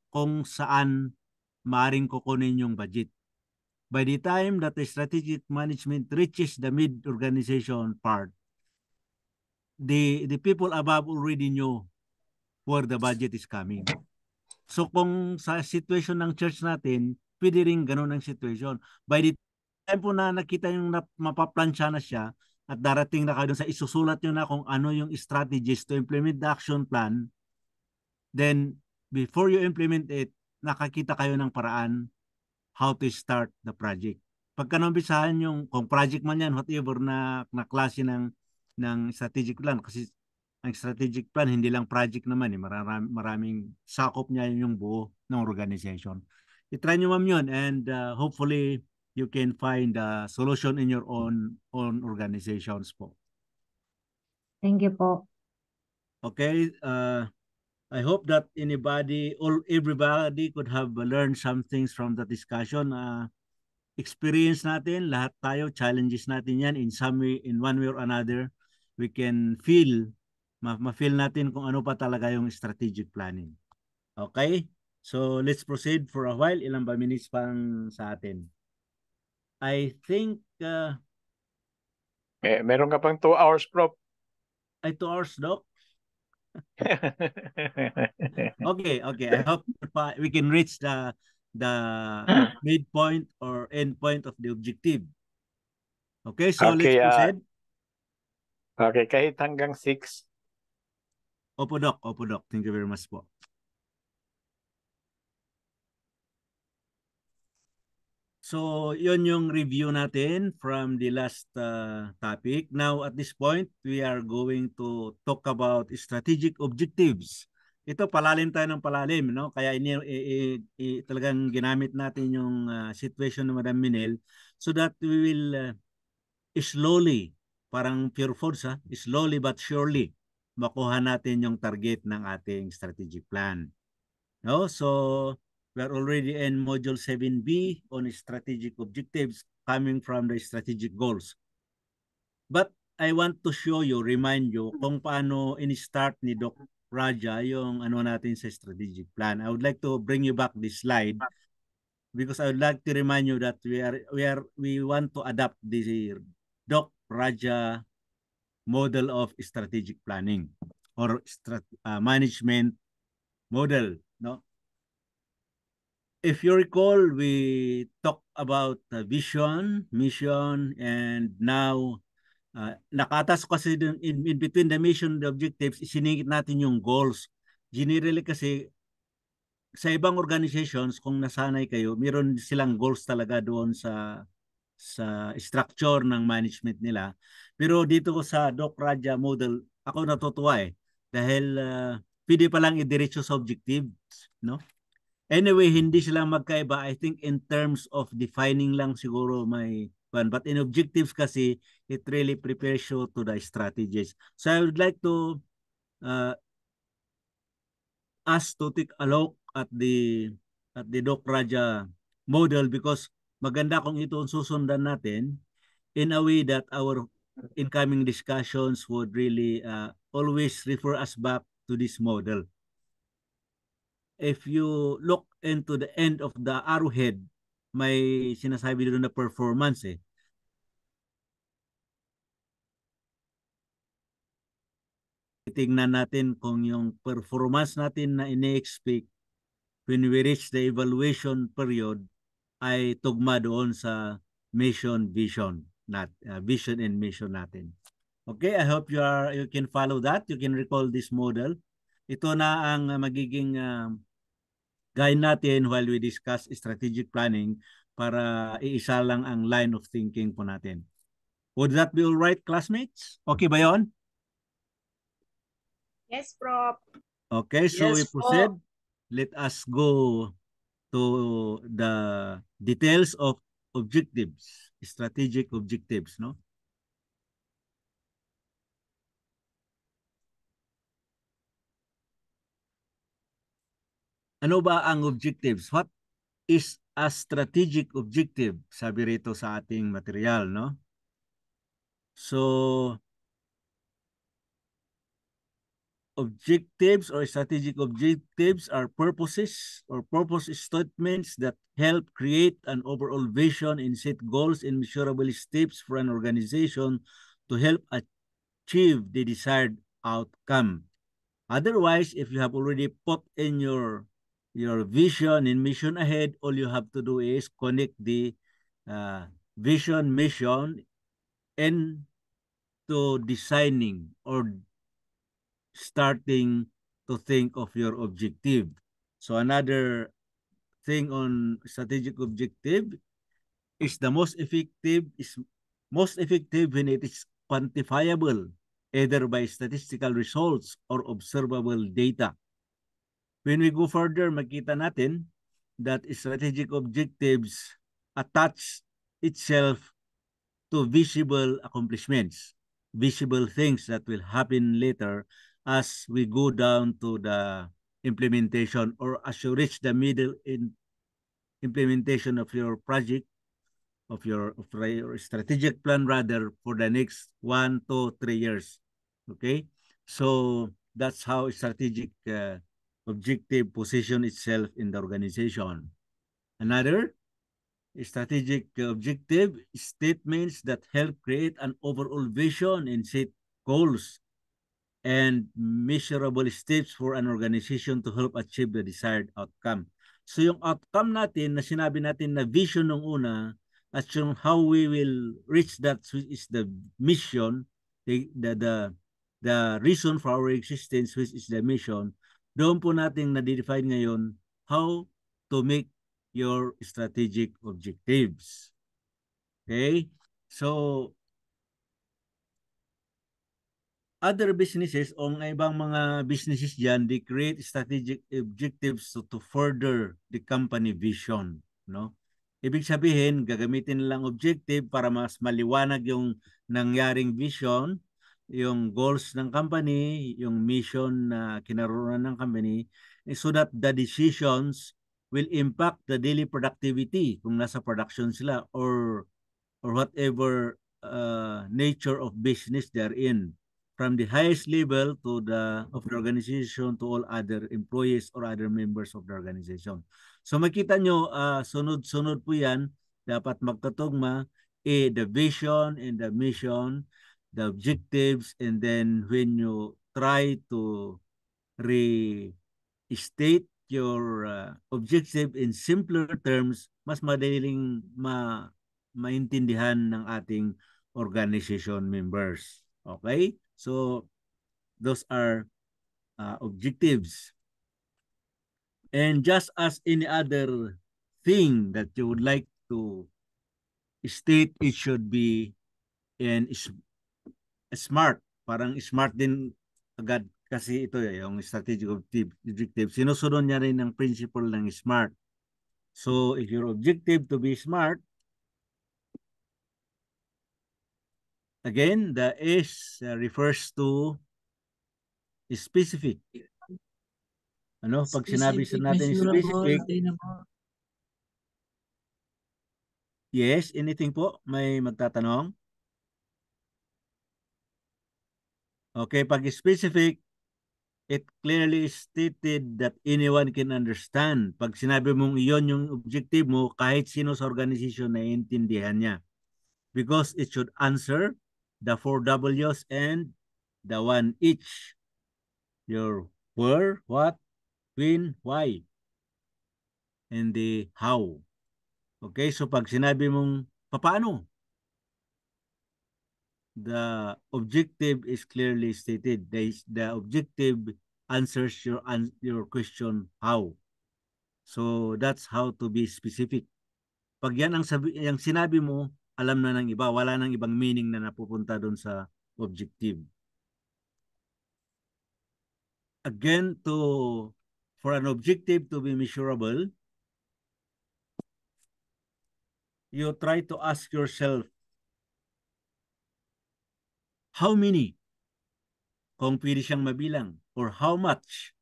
kung saan maaring kukunin yung budget. By the time that the strategic management reaches the mid-organization part, the people above already know where the budget is coming. So kung sa situation ng church natin, pwede rin ganun ang situation. By the time po na nakita yung mapaplansya na siya at darating na kayo sa isusulat nyo na kung ano yung strategies to implement the action plan, then before you implement it, nakakita kayo ng paraan how to start the project. Pagka nambisahan yung, kung project man yan, whatever na klase ng strategic plan, kasi ang strategic plan, hindi lang project naman maraming sakop niya yung buo ng organization. I-try nyo ma'am yun and hopefully you can find a solution in your own organizations po. Thank you po. Okay, I hope that everybody could have learned some things from the discussion. Experience natin, lahat tayo, challenges natin yan in one way or another. We can ma-feel natin kung ano pa talaga yung strategic planning. Okay? So let's proceed for a while. Ilang ba minutes pang sa atin? I think meron ka pang 2 hours, Prof. Ay, 2 hours, Doc? Okay. I hope we can reach the midpoint or end point of the objective. Okay, so let's proceed. Okay, kahit hanggang 6. Opo, Doc. Thank you very much po. So, yun yung review natin from the last topic. Now, at this point, we are going to talk about strategic objectives. Ito, palalim tayo ng palalim, no? Kaya talagang ginamit natin yung situation ng Madam Minel so that we will slowly, parang Pure Foods, slowly but surely, makuha natin yung target ng ating strategic plan. No? So, we are already in Module 7B on strategic objectives coming from the strategic goals. But I want to show you, remind you, kung paano in-start ni Doc Raja yung ano natin sa strategic plan. I would like to bring you back this slide because I would like to remind you that we want to adapt the Doc Raja model of strategic planning or management model. No? If you recall, we talked about vision, mission, and now nakatas kasi in between the mission and the objectives, isiningit natin yung goals. Generally kasi sa ibang organizations, kung nasanay kayo, meron silang goals talaga doon sa structure ng management nila. Pero dito ko sa Doc Raja model, ako natutuwa dahil pwede pa lang idiretso sa objectives, no? Anyway, hindi sila magkaiba. I think in terms of defining lang siguro may one. But in objectives kasi, it really prepares you to the strategies. So I would like to ask to take a look at the Doc Raja model because maganda kung ito ang susundan natin in a way that our incoming discussions would really always refer us back to this model. If you look into the end of the arrowhead, may sinasabi doon na performance Tingnan natin kung yung performance natin na ini-expect when we reach the evaluation period ay tugma doon sa mission, vision, vision and mission natin. Okay, I hope you can follow that. You can recall this model. Ito na ang magiging guide natin while we discuss strategic planning para iisa lang ang line of thinking po natin. Would that be all right, classmates? Okay ba yun? Yes, Prof. Okay, so Yes, we proceed. po. Let us go to the details of objectives, strategic objectives, no? Ano ba ang objectives? What is a strategic objective? Sabi rito sa ating material, no? So, objectives or strategic objectives are purposes or purpose statements that help create an overall vision and set goals and measurable steps for an organization to help achieve the desired outcome. Otherwise, if you have already put in your vision and mission ahead, all you have to do is connect the vision, mission, and to designing or starting to think of your objective. So another thing on strategic objective is the most effective when it is quantifiable, either by statistical results or observable data. When we go further, makita natin that strategic objectives attach itself to visible accomplishments, visible things that will happen later as we go down to the implementation or as you reach the middle in implementation of your project, of your strategic plan rather for the next 1 to 3 years. Okay, so that's how strategic objective position itself in the organization. Another strategic objective statements that help create an overall vision and set goals and measurable steps for an organization to help achieve the desired outcome. So yung outcome natin na sinabi natin na vision nung una at yung how we will reach that is the mission, the reason for our existence, which is the mission. Doon po natin na-define ngayon how to make your strategic objectives. Okay? So, other businesses o ibang mga businesses dyan, they create strategic objectives to further the company vision. No? Ibig sabihin, gagamitin nilang objective para mas maliwanag yung nangyaring vision, yung goals ng company, yung mission na kinaroonan ng company, so that the decisions will impact the daily productivity kung nasa production sila or whatever nature of business they're in, from the highest level to of the organization to all other employees or other members of the organization. So makita nyo, sunod-sunod po yan, dapat magkatugma, the vision and the mission, the objectives, and then when you try to restate your objective in simpler terms, mas madaling maintindihan ng ating organization members. Okay? So, those are objectives. And just as any other thing that you would like to state, it should be smart. Parang smart din agad kasi ito yung strategic objective. Sinusunod niya rin ang principle ng SMART. So, if your objective to be smart, again, the S refers to specific. Ano? Pag sinabi natin specific, yes, anything po? May magtatanong? Okay, pag specific, it clearly stated that anyone can understand. Pag sinabi mong iyon yung objective mo, kahit sino sa organization na intindihan niya. Because it should answer the 4 W's and the 1 H. Your where, what, when, why, and the how. Okay, so pag sinabi mong paano, the objective is clearly stated. The objective answers your question how. So that's how to be specific. Pag yan ang sinabi mo, alam na ng iba, wala nang ibang meaning na napupunta doon sa objective. Again, for an objective to be measurable, you try to ask yourself, how many? Kung pwede siyang mabilang, or how much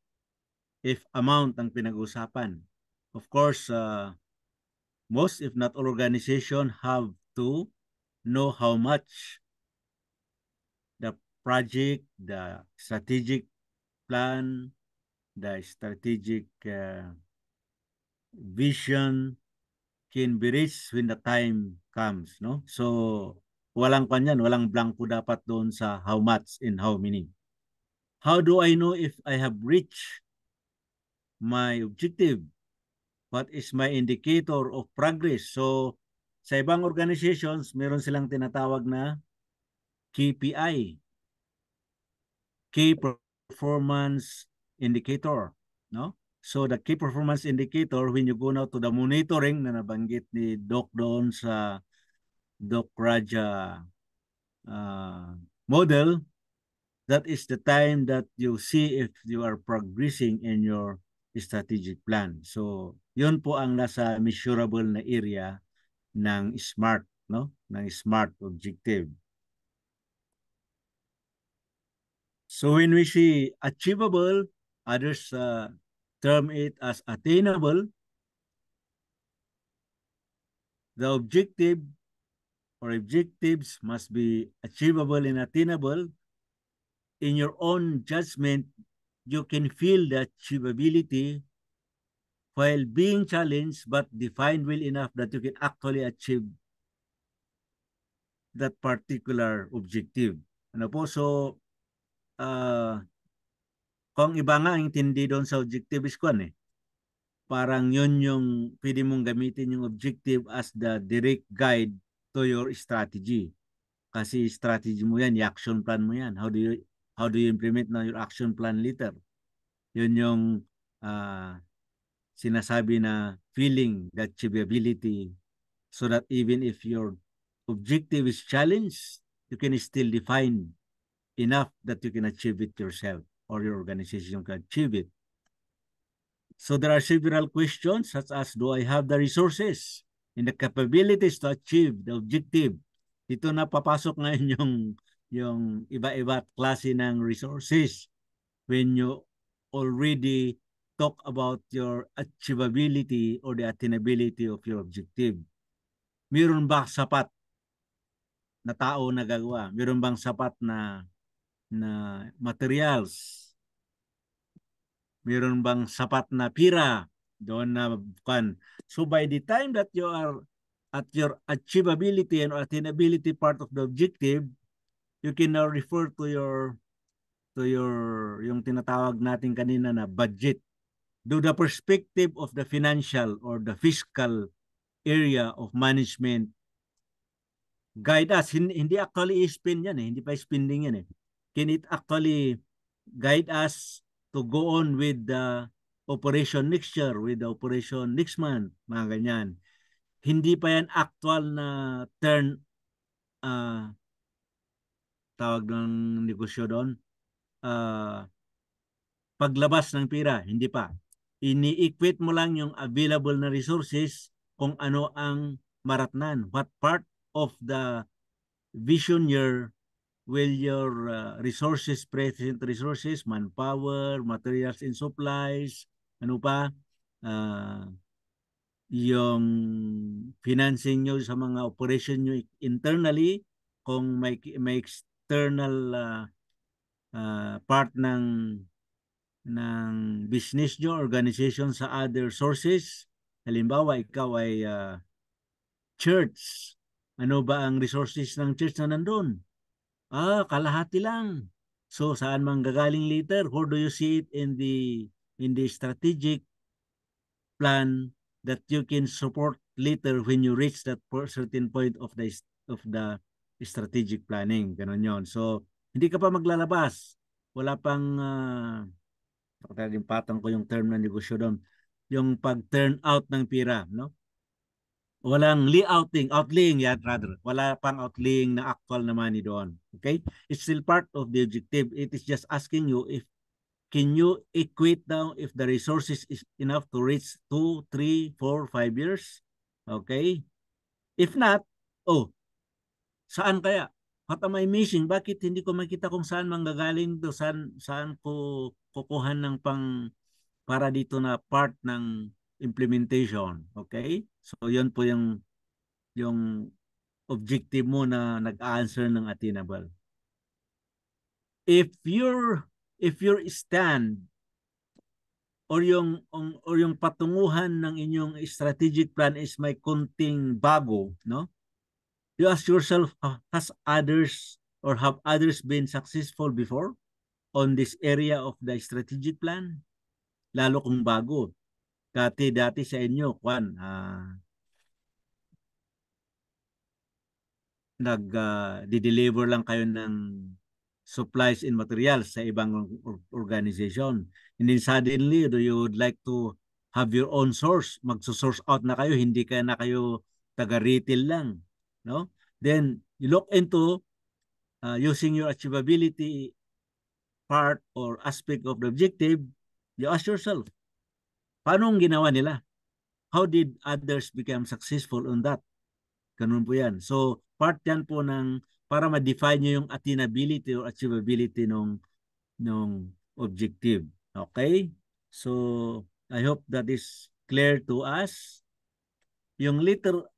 if amount ang pinag-usapan. Of course, most if not all organizations have to know how much the project, the strategic plan, the strategic vision can be reached when the time comes, no? So, walang blanco dapat doon sa how much and how many. How do I know if I have reached my objective? What is my indicator of progress? So, sa ibang organizations, meron silang tinatawag na KPI, Key Performance Indicator, no? So, the key performance indicator, when you go now to the monitoring na nabanggit ni Doc doon sa Doc Raja model, that is the time that you see if you are progressing in your strategic plan. So, yun po ang nasa measurable na area ng SMART, no? Ng SMART objective. So, when we see achievable, others term it as attainable. The objective or objectives must be achievable and attainable. In your own judgment, you can feel the achievability while being challenged but defined well enough that you can actually achieve that particular objective. Ano po? So, kung iba nga ang intindi doon sa objective is parang yun yung pwede mong gamitin yung objective as the direct guide to your strategy. Kasi strategy mo yan, yung action plan mo yan. How do you implement na your action plan later? Yun yung sinasabi na feeling the achievability so that even if your objective is challenged, you can still define enough that you can achieve it yourself or your organization can achieve it. So there are several questions such as, do I have the resources? in the capabilities to achieve the objective. Dito na papasok ngayon yung iba-iba klase ng resources when you already talk about your achievability or the attainability of your objective. Meron ba sapat na tao na gagawa? Meron bang sapat na materials? Meron bang sapat na pira doon na kan? So by the time that you are at your achievability and attainability part of the objective, you can now refer to your yung tinatawag natin kanina na budget. Do the perspective of the financial or the fiscal area of management guide us. Hindi actually i-spend yan eh. Hindi pa spending yan eh. Can it actually guide us to go on with the operation next year, with the operation next month, mga ganyan. Hindi pa yan actual na turn tawag ng negosyo doon, paglabas ng pira, hindi pa. Ini-equate mo lang yung available na resources kung ano ang maratnan. What part of the vision year will your resources, present resources, manpower, materials and supplies, ano pa, yung financing nyo sa mga operation nyo internally, kung may external part ng business nyo, organization sa other sources. Halimbawa, ikaw ay church. Ano ba ang resources ng church na nandun? Kalahati lang. So, saan mang gagaling later? Where do you see it in the strategic plan that you can support later when you reach that certain point of the strategic planning? Ganon yun. So, hindi ka pa maglalabas. Wala pang, yung patang ko yung term na negosyo doon, yung pag-turn out ng pira, no? Walang outlaying yan rather. Wala pang outlaying na actual na money doon. Okay? It's still part of the objective. It is just asking you if can you equate down if the resources is enough to reach 2, 3, 4, 5 years? Okay? If not, saan kaya? What am I missing? Bakit hindi ko makita kung saan manggagaling to, saan ko kukuhan ng para dito na part ng implementation. Okay? So, yun po yung objective mo na nag-answer ng attainable. If your stand or yung patunguhan ng inyong strategic plan is may konting bago, no? You ask yourself, have others been successful before on this area of the strategic plan? Lalo kung bago. Dati sa inyo, nag-deliver lang kayo ng supplies and materials sa ibang organization. And then suddenly, you would like to have your own source. Magso-source out na kayo, hindi na kayo taga-retail lang. No? Then, you look into using your achievability part or aspect of the objective, you ask yourself, paano ang ginawa nila? How did others become successful on that? Ganun po yan. So, part yan po para ma-define nyo yung attainability or achievability nung objective. Okay? So, I hope that is clear to us. Yung letter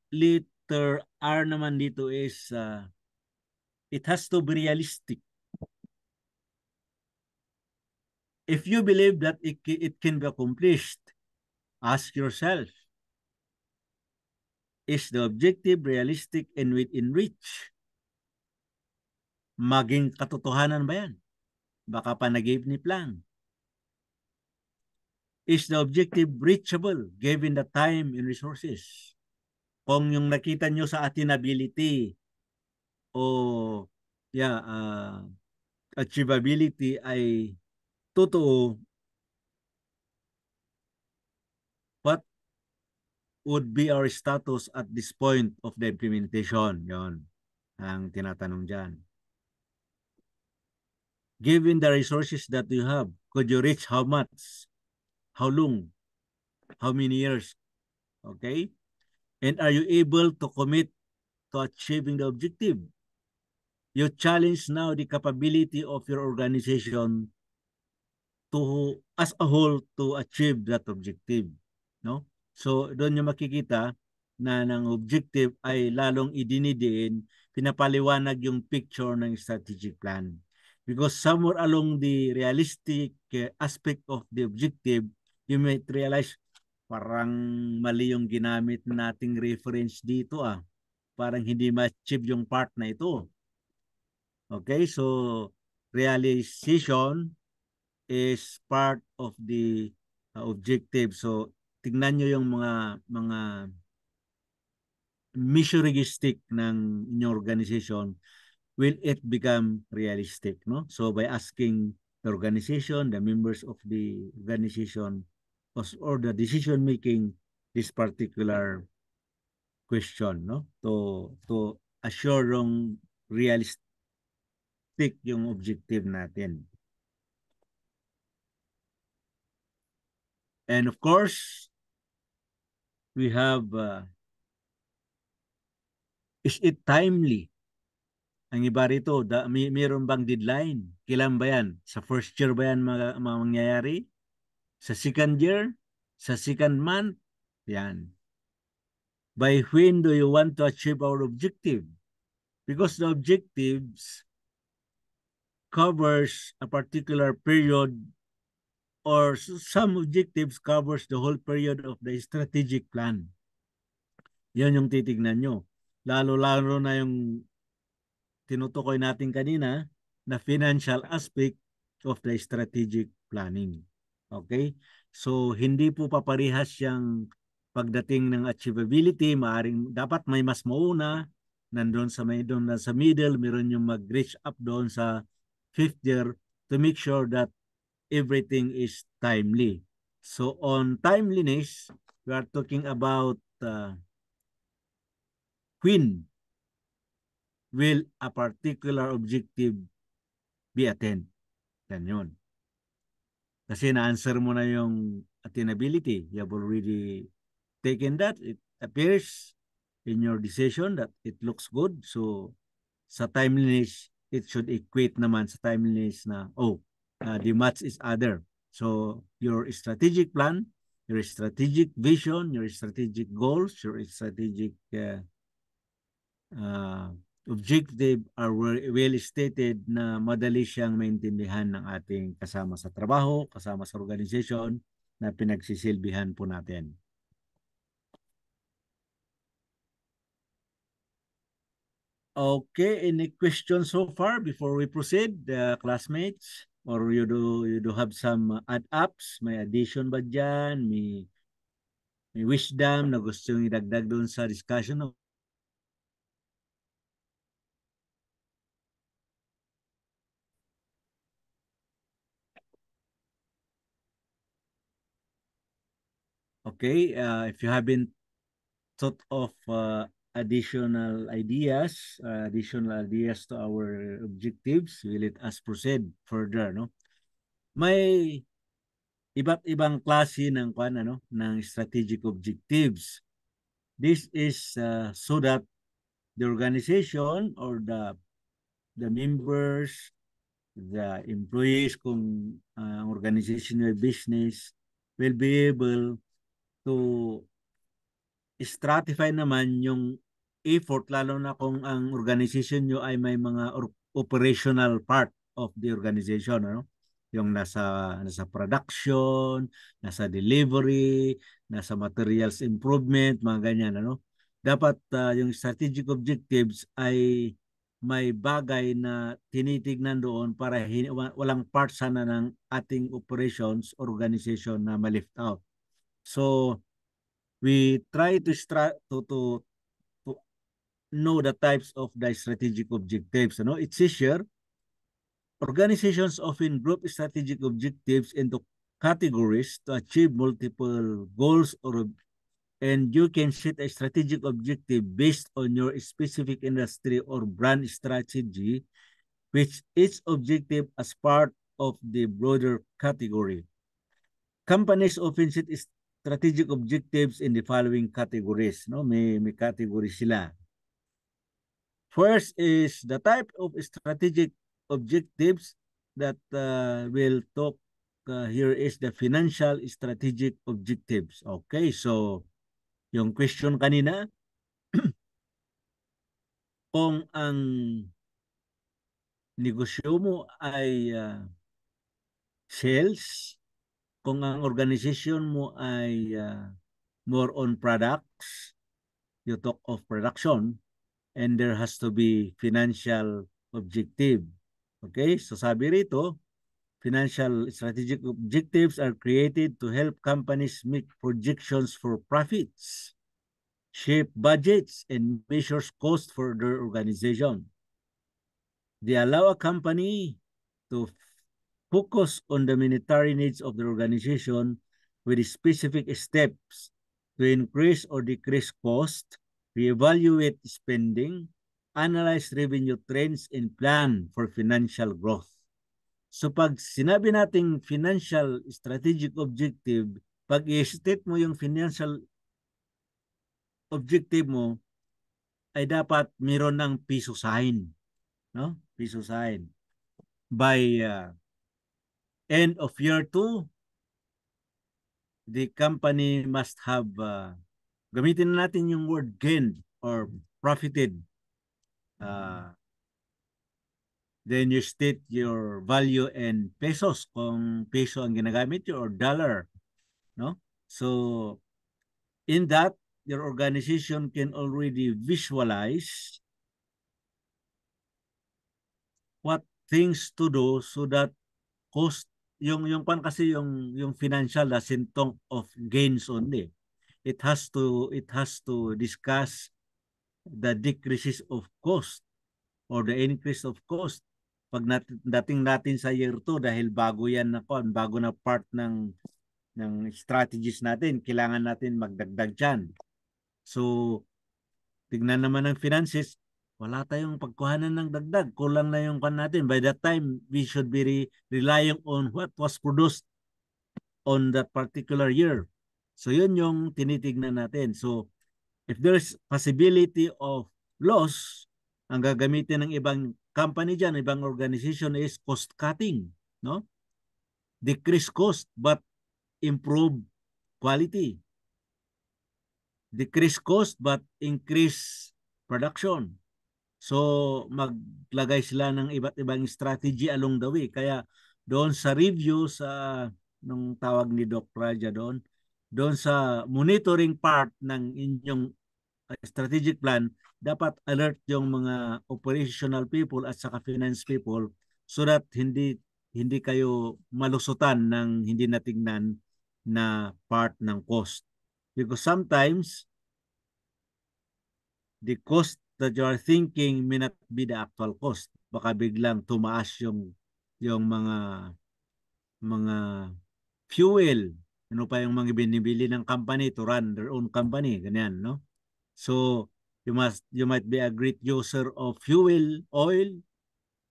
R naman dito is it has to be realistic. If you believe that it can be accomplished, ask yourself, is the objective realistic and within reach? Maging katotohanan ba yan? Baka panaginip lang. Is the objective reachable given the time and resources? Kung yung nakita nyo sa attainability o achievability ay totoo, what would be our status at this point of the implementation? Yon ang tinatanong dyan. Given the resources that you have, could you reach how much? How long? How many years? Okay? And are you able to commit to achieving the objective? You challenge now the capability of your organization to, as a whole, to achieve that objective. No? So, doon yung makikita na ng objective ay lalong idinidiin, pinapaliwanag yung picture ng strategic plan. Because somewhere along the realistic aspect of the objective, you might realize parang mali yung ginamit nating reference dito ah. Parang hindi ma-achieve yung part na ito. Okay, so realization is part of the objective. So tignan nyo yung mga measuristic ng inyong organization. Will it become realistic? No? So by asking the organization, the members of the organization, or the decision making this particular question, no? To assure yung realistic yung objective natin. And of course, we have is it timely? Ang iba rito, mayroon bang deadline? Kailan ba yan? Sa first year ba yan mangyayari? Sa second year? Sa second month? Yan. By when do you want to achieve our objective? Because the objectives covers a particular period, or some objectives covers the whole period of the strategic plan. Yan yung titignan nyo. Lalo-lalo na yung tinutukoy natin kanina na financial aspect of the strategic planning. Okay? So, hindi po paparihas yung pagdating ng achievability. Maaring dapat may mas mauna, nandun sa middle, meron yung mag-reach up doon sa fifth year to make sure that everything is timely. So, on timeliness, we are talking about when will a particular objective be attained. Yan yun. Kasi na-answer mo na yung attainability. You have already taken that. It appears in your decision that it looks good. So, sa timeliness, it should equate naman sa timeliness na, the match is other. So, your strategic plan, your strategic vision, your strategic goals, your strategic objective are well stated na madali siyang maintindihan ng ating kasama sa trabaho, kasama sa organization na pinagsisilbihan po natin. Okay, any questions so far before we proceed, classmates? Or you do have some add-ups? May addition ba dyan? May wisdom na gusto yung idagdag doon sa discussion? Okay, if you haven't thought of additional ideas to our objectives, let us proceed further, no? May iba't ibang klase ng ng strategic objectives. This is so that the organization or the members, the employees, kung organization or business, will be able to stratify naman yung effort, lalo na kung ang organization nyo ay may mga operational part of the organization, no? Yung nasa production, nasa delivery, nasa materials improvement, mga ganyan, ano? Dapat yung strategic objectives ay may bagay na tinitignan doon para walang part sana ng ating operations organization na ma-lift out. So, we try to know the types of the strategic objectives. You know, it's easier. Organizations often group strategic objectives into categories to achieve multiple goals, and you can set a strategic objective based on your specific industry or brand strategy, which each objective as part of the broader category. Companies often set strategic objectives in the following categories. No? May category sila. First is the type of strategic objectives that we'll talk here is the financial strategic objectives. Okay, so yung question kanina, kung ang negosyo mo ay sales, kung ang organization mo ay more on products, you talk of production, and there has to be financial objective. Okay, so sabi rito, financial strategic objectives are created to help companies make projections for profits, shape budgets, and measures cost for their organization. They allow a company to focus on the monetary needs of the organization with specific steps to increase or decrease cost, reevaluate spending, analyze revenue trends, and plan for financial growth. So pag sinabi nating financial strategic objective, pag i-state mo yung financial objective mo, ay dapat meron ng piso sign. No? Piso sign. By end of year 2, the company must have, gamitin na natin yung word gain or profited. Then you state your value in pesos kung peso ang ginagamit or dollar, no? So in that, your organization can already visualize what things to do so that cost yung pan kasi yung financial doesn't talk of gains only. It has to discuss the decreases of cost or the increase of cost. Pag dating natin sa year 2 dahil bago yan na bago na part ng strategies natin, kailangan natin magdagdag dyan. So tignan naman ng finances, wala tayong pagkuhanan ng dagdag, kulang na yung kan natin. By that time, we should be relying on what was produced on that particular year. So yun yung tinitignan natin. So if there's possibility of loss, ang gagamitin ng ibang company dyan, ibang organization is cost cutting, no? Decrease cost but improve quality. Decrease cost but increase production. So maglagay sila ng iba't ibang strategy along the way. Kaya doon sa review sa nung tawag ni Doc Raja doon sa monitoring part ng inyong strategic plan, dapat alert yung mga operational people at saka finance people so that hindi kayo malusutan ng hindi natingnan na part ng cost. Because sometimes the cost that you are thinking may not be the actual cost. Baka biglang tumaas yung mga fuel. Ano pa yung mga binibili ng company to run their own company, ganyan, no? So you might be a great user of fuel, oil,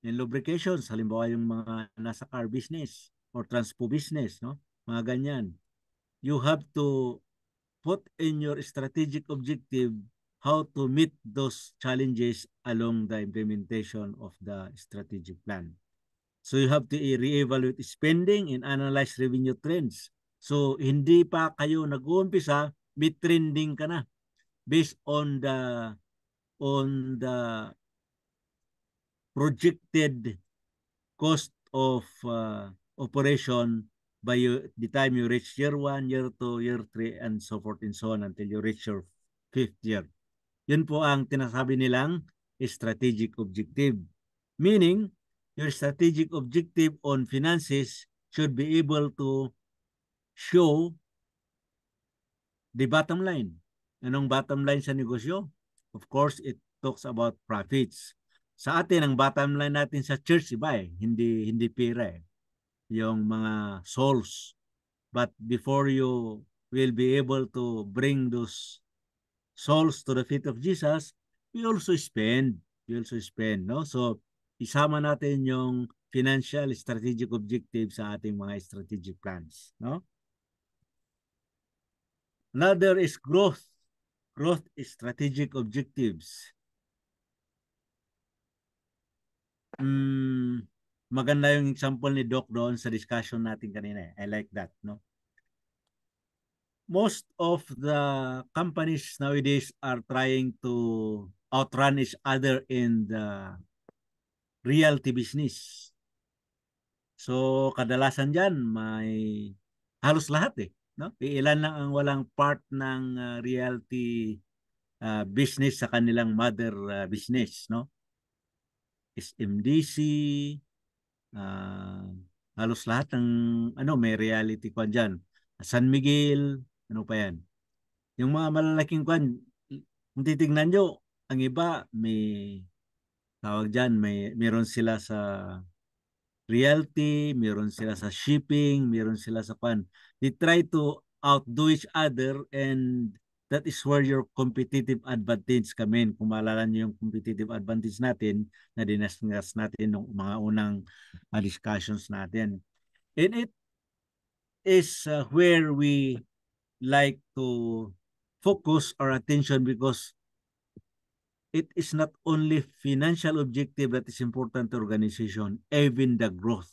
and lubrications. Halimbawa yung mga nasa car business or transpo business, no? Mga ganyan. You have to put in your strategic objective how to meet those challenges along the implementation of the strategic plan. So you have to re-evaluate spending and analyze revenue trends. So hindi pa kayo nag-uumpisa, mid-trending ka na based on the projected cost of operation by the time you reach year 1, year 2, year 3, and so forth and so on until you reach your 5th year. Yun po ang tinasabi nilang strategic objective. Meaning, your strategic objective on finances should be able to show the bottom line. Anong bottom line sa negosyo? Of course, it talks about profits. Sa atin, ang bottom line natin sa church, iba eh. Hindi pera eh. Yung mga souls. But before you will be able to bring those souls to the feet of Jesus, we also spend, no? So, isama natin yung financial strategic objective sa ating mga strategic plans, no? Another is growth. Growth is strategic objectives. Maganda yung example ni Doc doon sa discussion natin kanina. I like that, no? Most of the companies nowadays are trying to outrun each other in the realty business. So, kadalasan dyan, may halos lahat no? Ilan lang ang walang part ng realty business sa kanilang mother business, no? SMDC, halos lahat ng may reality kwan dyan. San Miguel, ano pa yan? Yung mga malalaking kwan, kung titignan nyo, ang iba may tawag dyan, meron sila sa realty, meron sila sa shipping, meron sila sa kwan. They try to outdo each other, and that is where your competitive advantage come in. Kung maalala nyo yung competitive advantage natin na dinaskas natin ng mga unang discussions natin. And it is where we like to focus our attention, because it is not only financial objective that is important to organization, even the growth.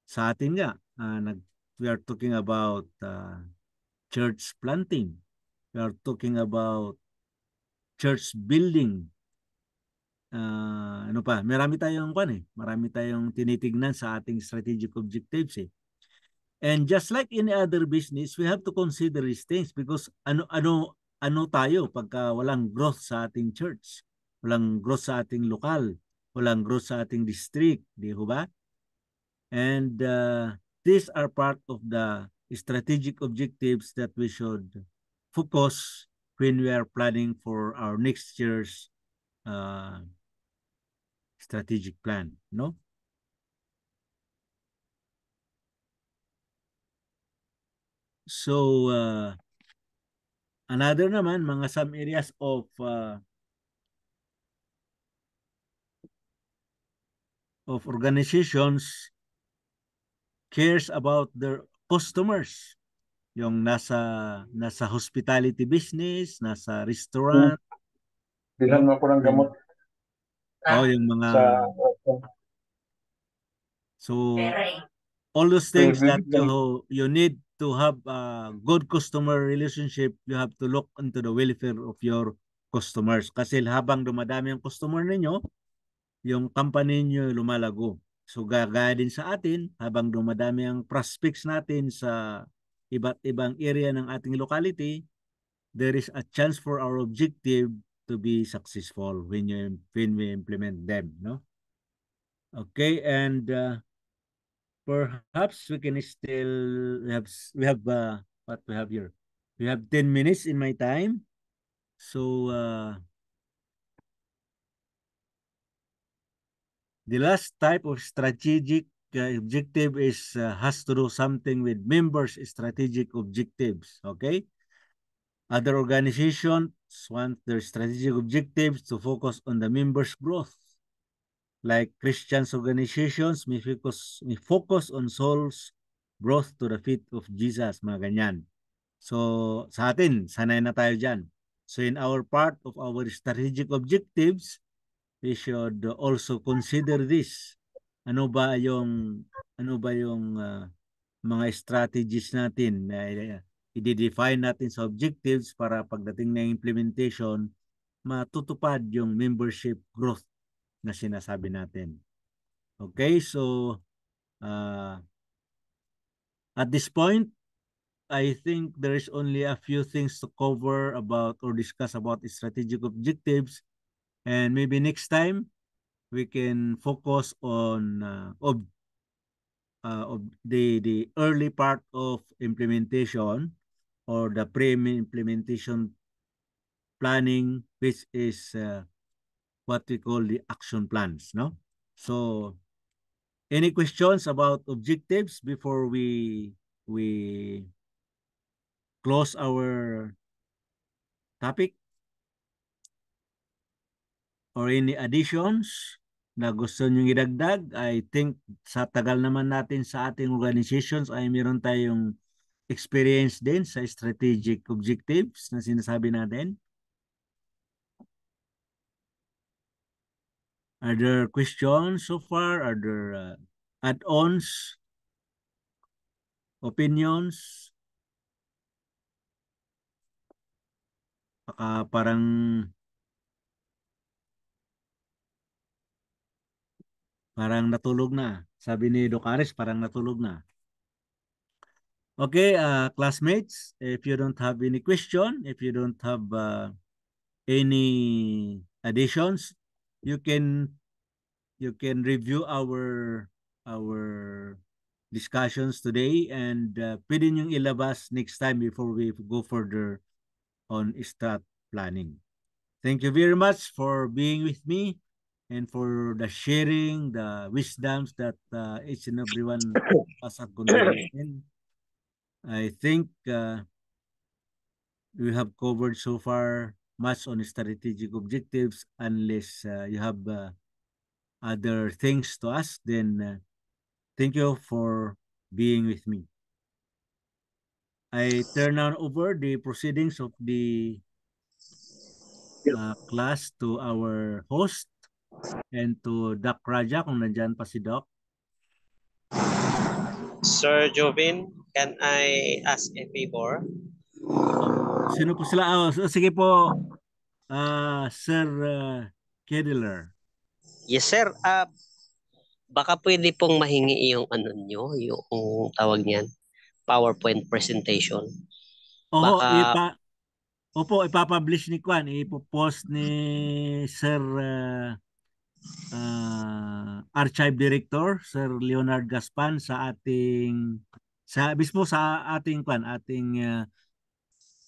Sa atin nga, we are talking about church planting. We are talking about church building. Ano pa? Marami tayong tinitignan sa ating strategic objectives And just like any other business, we have to consider these things, because ano tayo pagka walang growth sa ating church, walang growth sa ating lokal, walang growth sa ating district, di ba? And these are part of the strategic objectives that we should focus when we are planning for our next year's strategic plan, no? So, another naman, mga some areas of organizations cares about their customers. Yung nasa hospitality business, nasa restaurant. Bilhan mo ko ng gamot. Yung mga so all those things that you need to have a good customer relationship, you have to look into the welfare of your customers. Kasi habang dumadami ang customer ninyo, yung company niyo lumalago. So gagaya din sa atin, habang dumadami ang prospects natin sa iba't ibang area ng ating locality, there is a chance for our objective to be successful when we implement them, no? Okay, and perhaps we can still we have what we have here. We have 10 minutes in my time. So the last type of strategic objective is has to do something with members' strategic objectives. Okay. Other organizations want their strategic objectives to focus on the members' growth. Like Christian organizations may focus on souls growth to the feet of Jesus, mga ganyan. So sa atin, sanay na tayo dyan. So in our part of our strategic objectives, we should also consider this. Ano ba yung mga strategies natin na i-define natin sa objectives para pagdating na implementation, matutupad yung membership growth na sinasabi natin. Okay, so at this point, I think there is only a few things to cover about or discuss about strategic objectives, and maybe next time we can focus on the early part of implementation or the pre-implementation planning, which is what we call the action plans, no? So, any questions about objectives before we close our topic? Or any additions na gusto nyo idagdag? I think sa tagal naman natin sa ating organizations ay meron tayong experience din sa strategic objectives na sinasabi natin? Are there questions so far? Are there add-ons? Opinions? Parang natulog na. Sabi ni Doc Aris, parang natulog na. Okay, classmates, if you don't have any question, if you don't have any additions, you can review our discussions today, and pwede niyong ilabas next time before we go further on strat planning. Thank you very much for being with me and for the sharing, the wisdoms that each and everyone has contributed. I think we have covered so far much on strategic objectives. Unless you have other things to ask, then thank you for being with me. I turn now over the proceedings of the class to our host and to Doc Raja, kung nandyan pa si Doc. Sir Jovin, can I ask a favor? Sino po sila? Sige po, Sir Kedler. Yes, sir. Baka pwede pong mahingi yung ano nyo, yung tawag niyan, PowerPoint presentation. Opo, ipapublish ni Kwan, ipopost ni Sir Archive Director, Sir Leonard Gaspan sa ating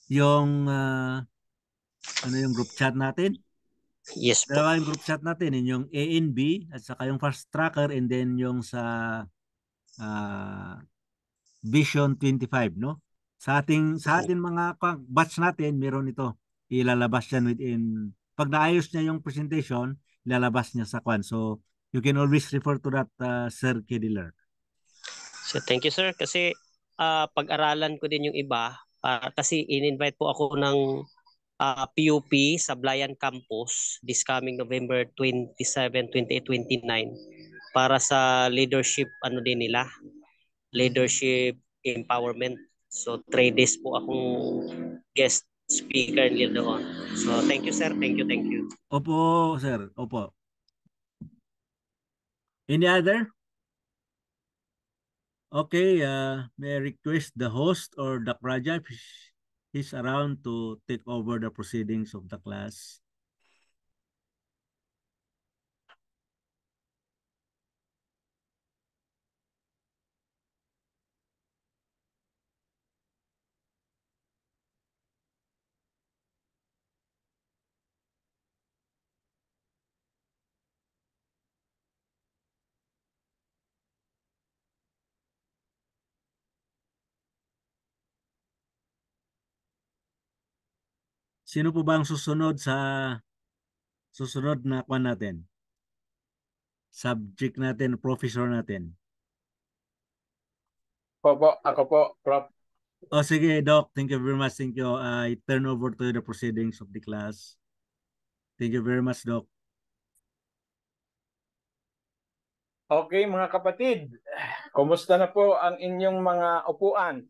yung yung group chat natin. Yes po. Dalawa yung group chat natin, yung A and B at saka yung fast tracker, and then yung sa Vision 25, no? Sa ating mga batch natin, meron ito. Ilalabas yan within, pag naayos niya yung presentation, ilalabas niya sa Kwan. So, you can always refer to that, Sir Kedler. So, thank you, sir. Kasi pag-aralan ko din yung iba. Kasi in-invite po ako ng PUP sa Blayan Campus this coming November 27, 28, 29 para sa leadership din nila. Leadership empowerment. So 3 days po akong guest speaker nila doon. So thank you, sir. Thank you. Opo, sir. Opo. Any other? Okay, may I request the host or the project if he's around to take over the proceedings of the class. Sino po ba ang susunod na kwan natin? Subject natin, professor natin. Ako po, Prof. Sige, Doc. Thank you very much. Thank you. I turn over to the proceedings of the class. Thank you very much, Doc. Okay, mga kapatid. Kumusta na po ang inyong mga upuan?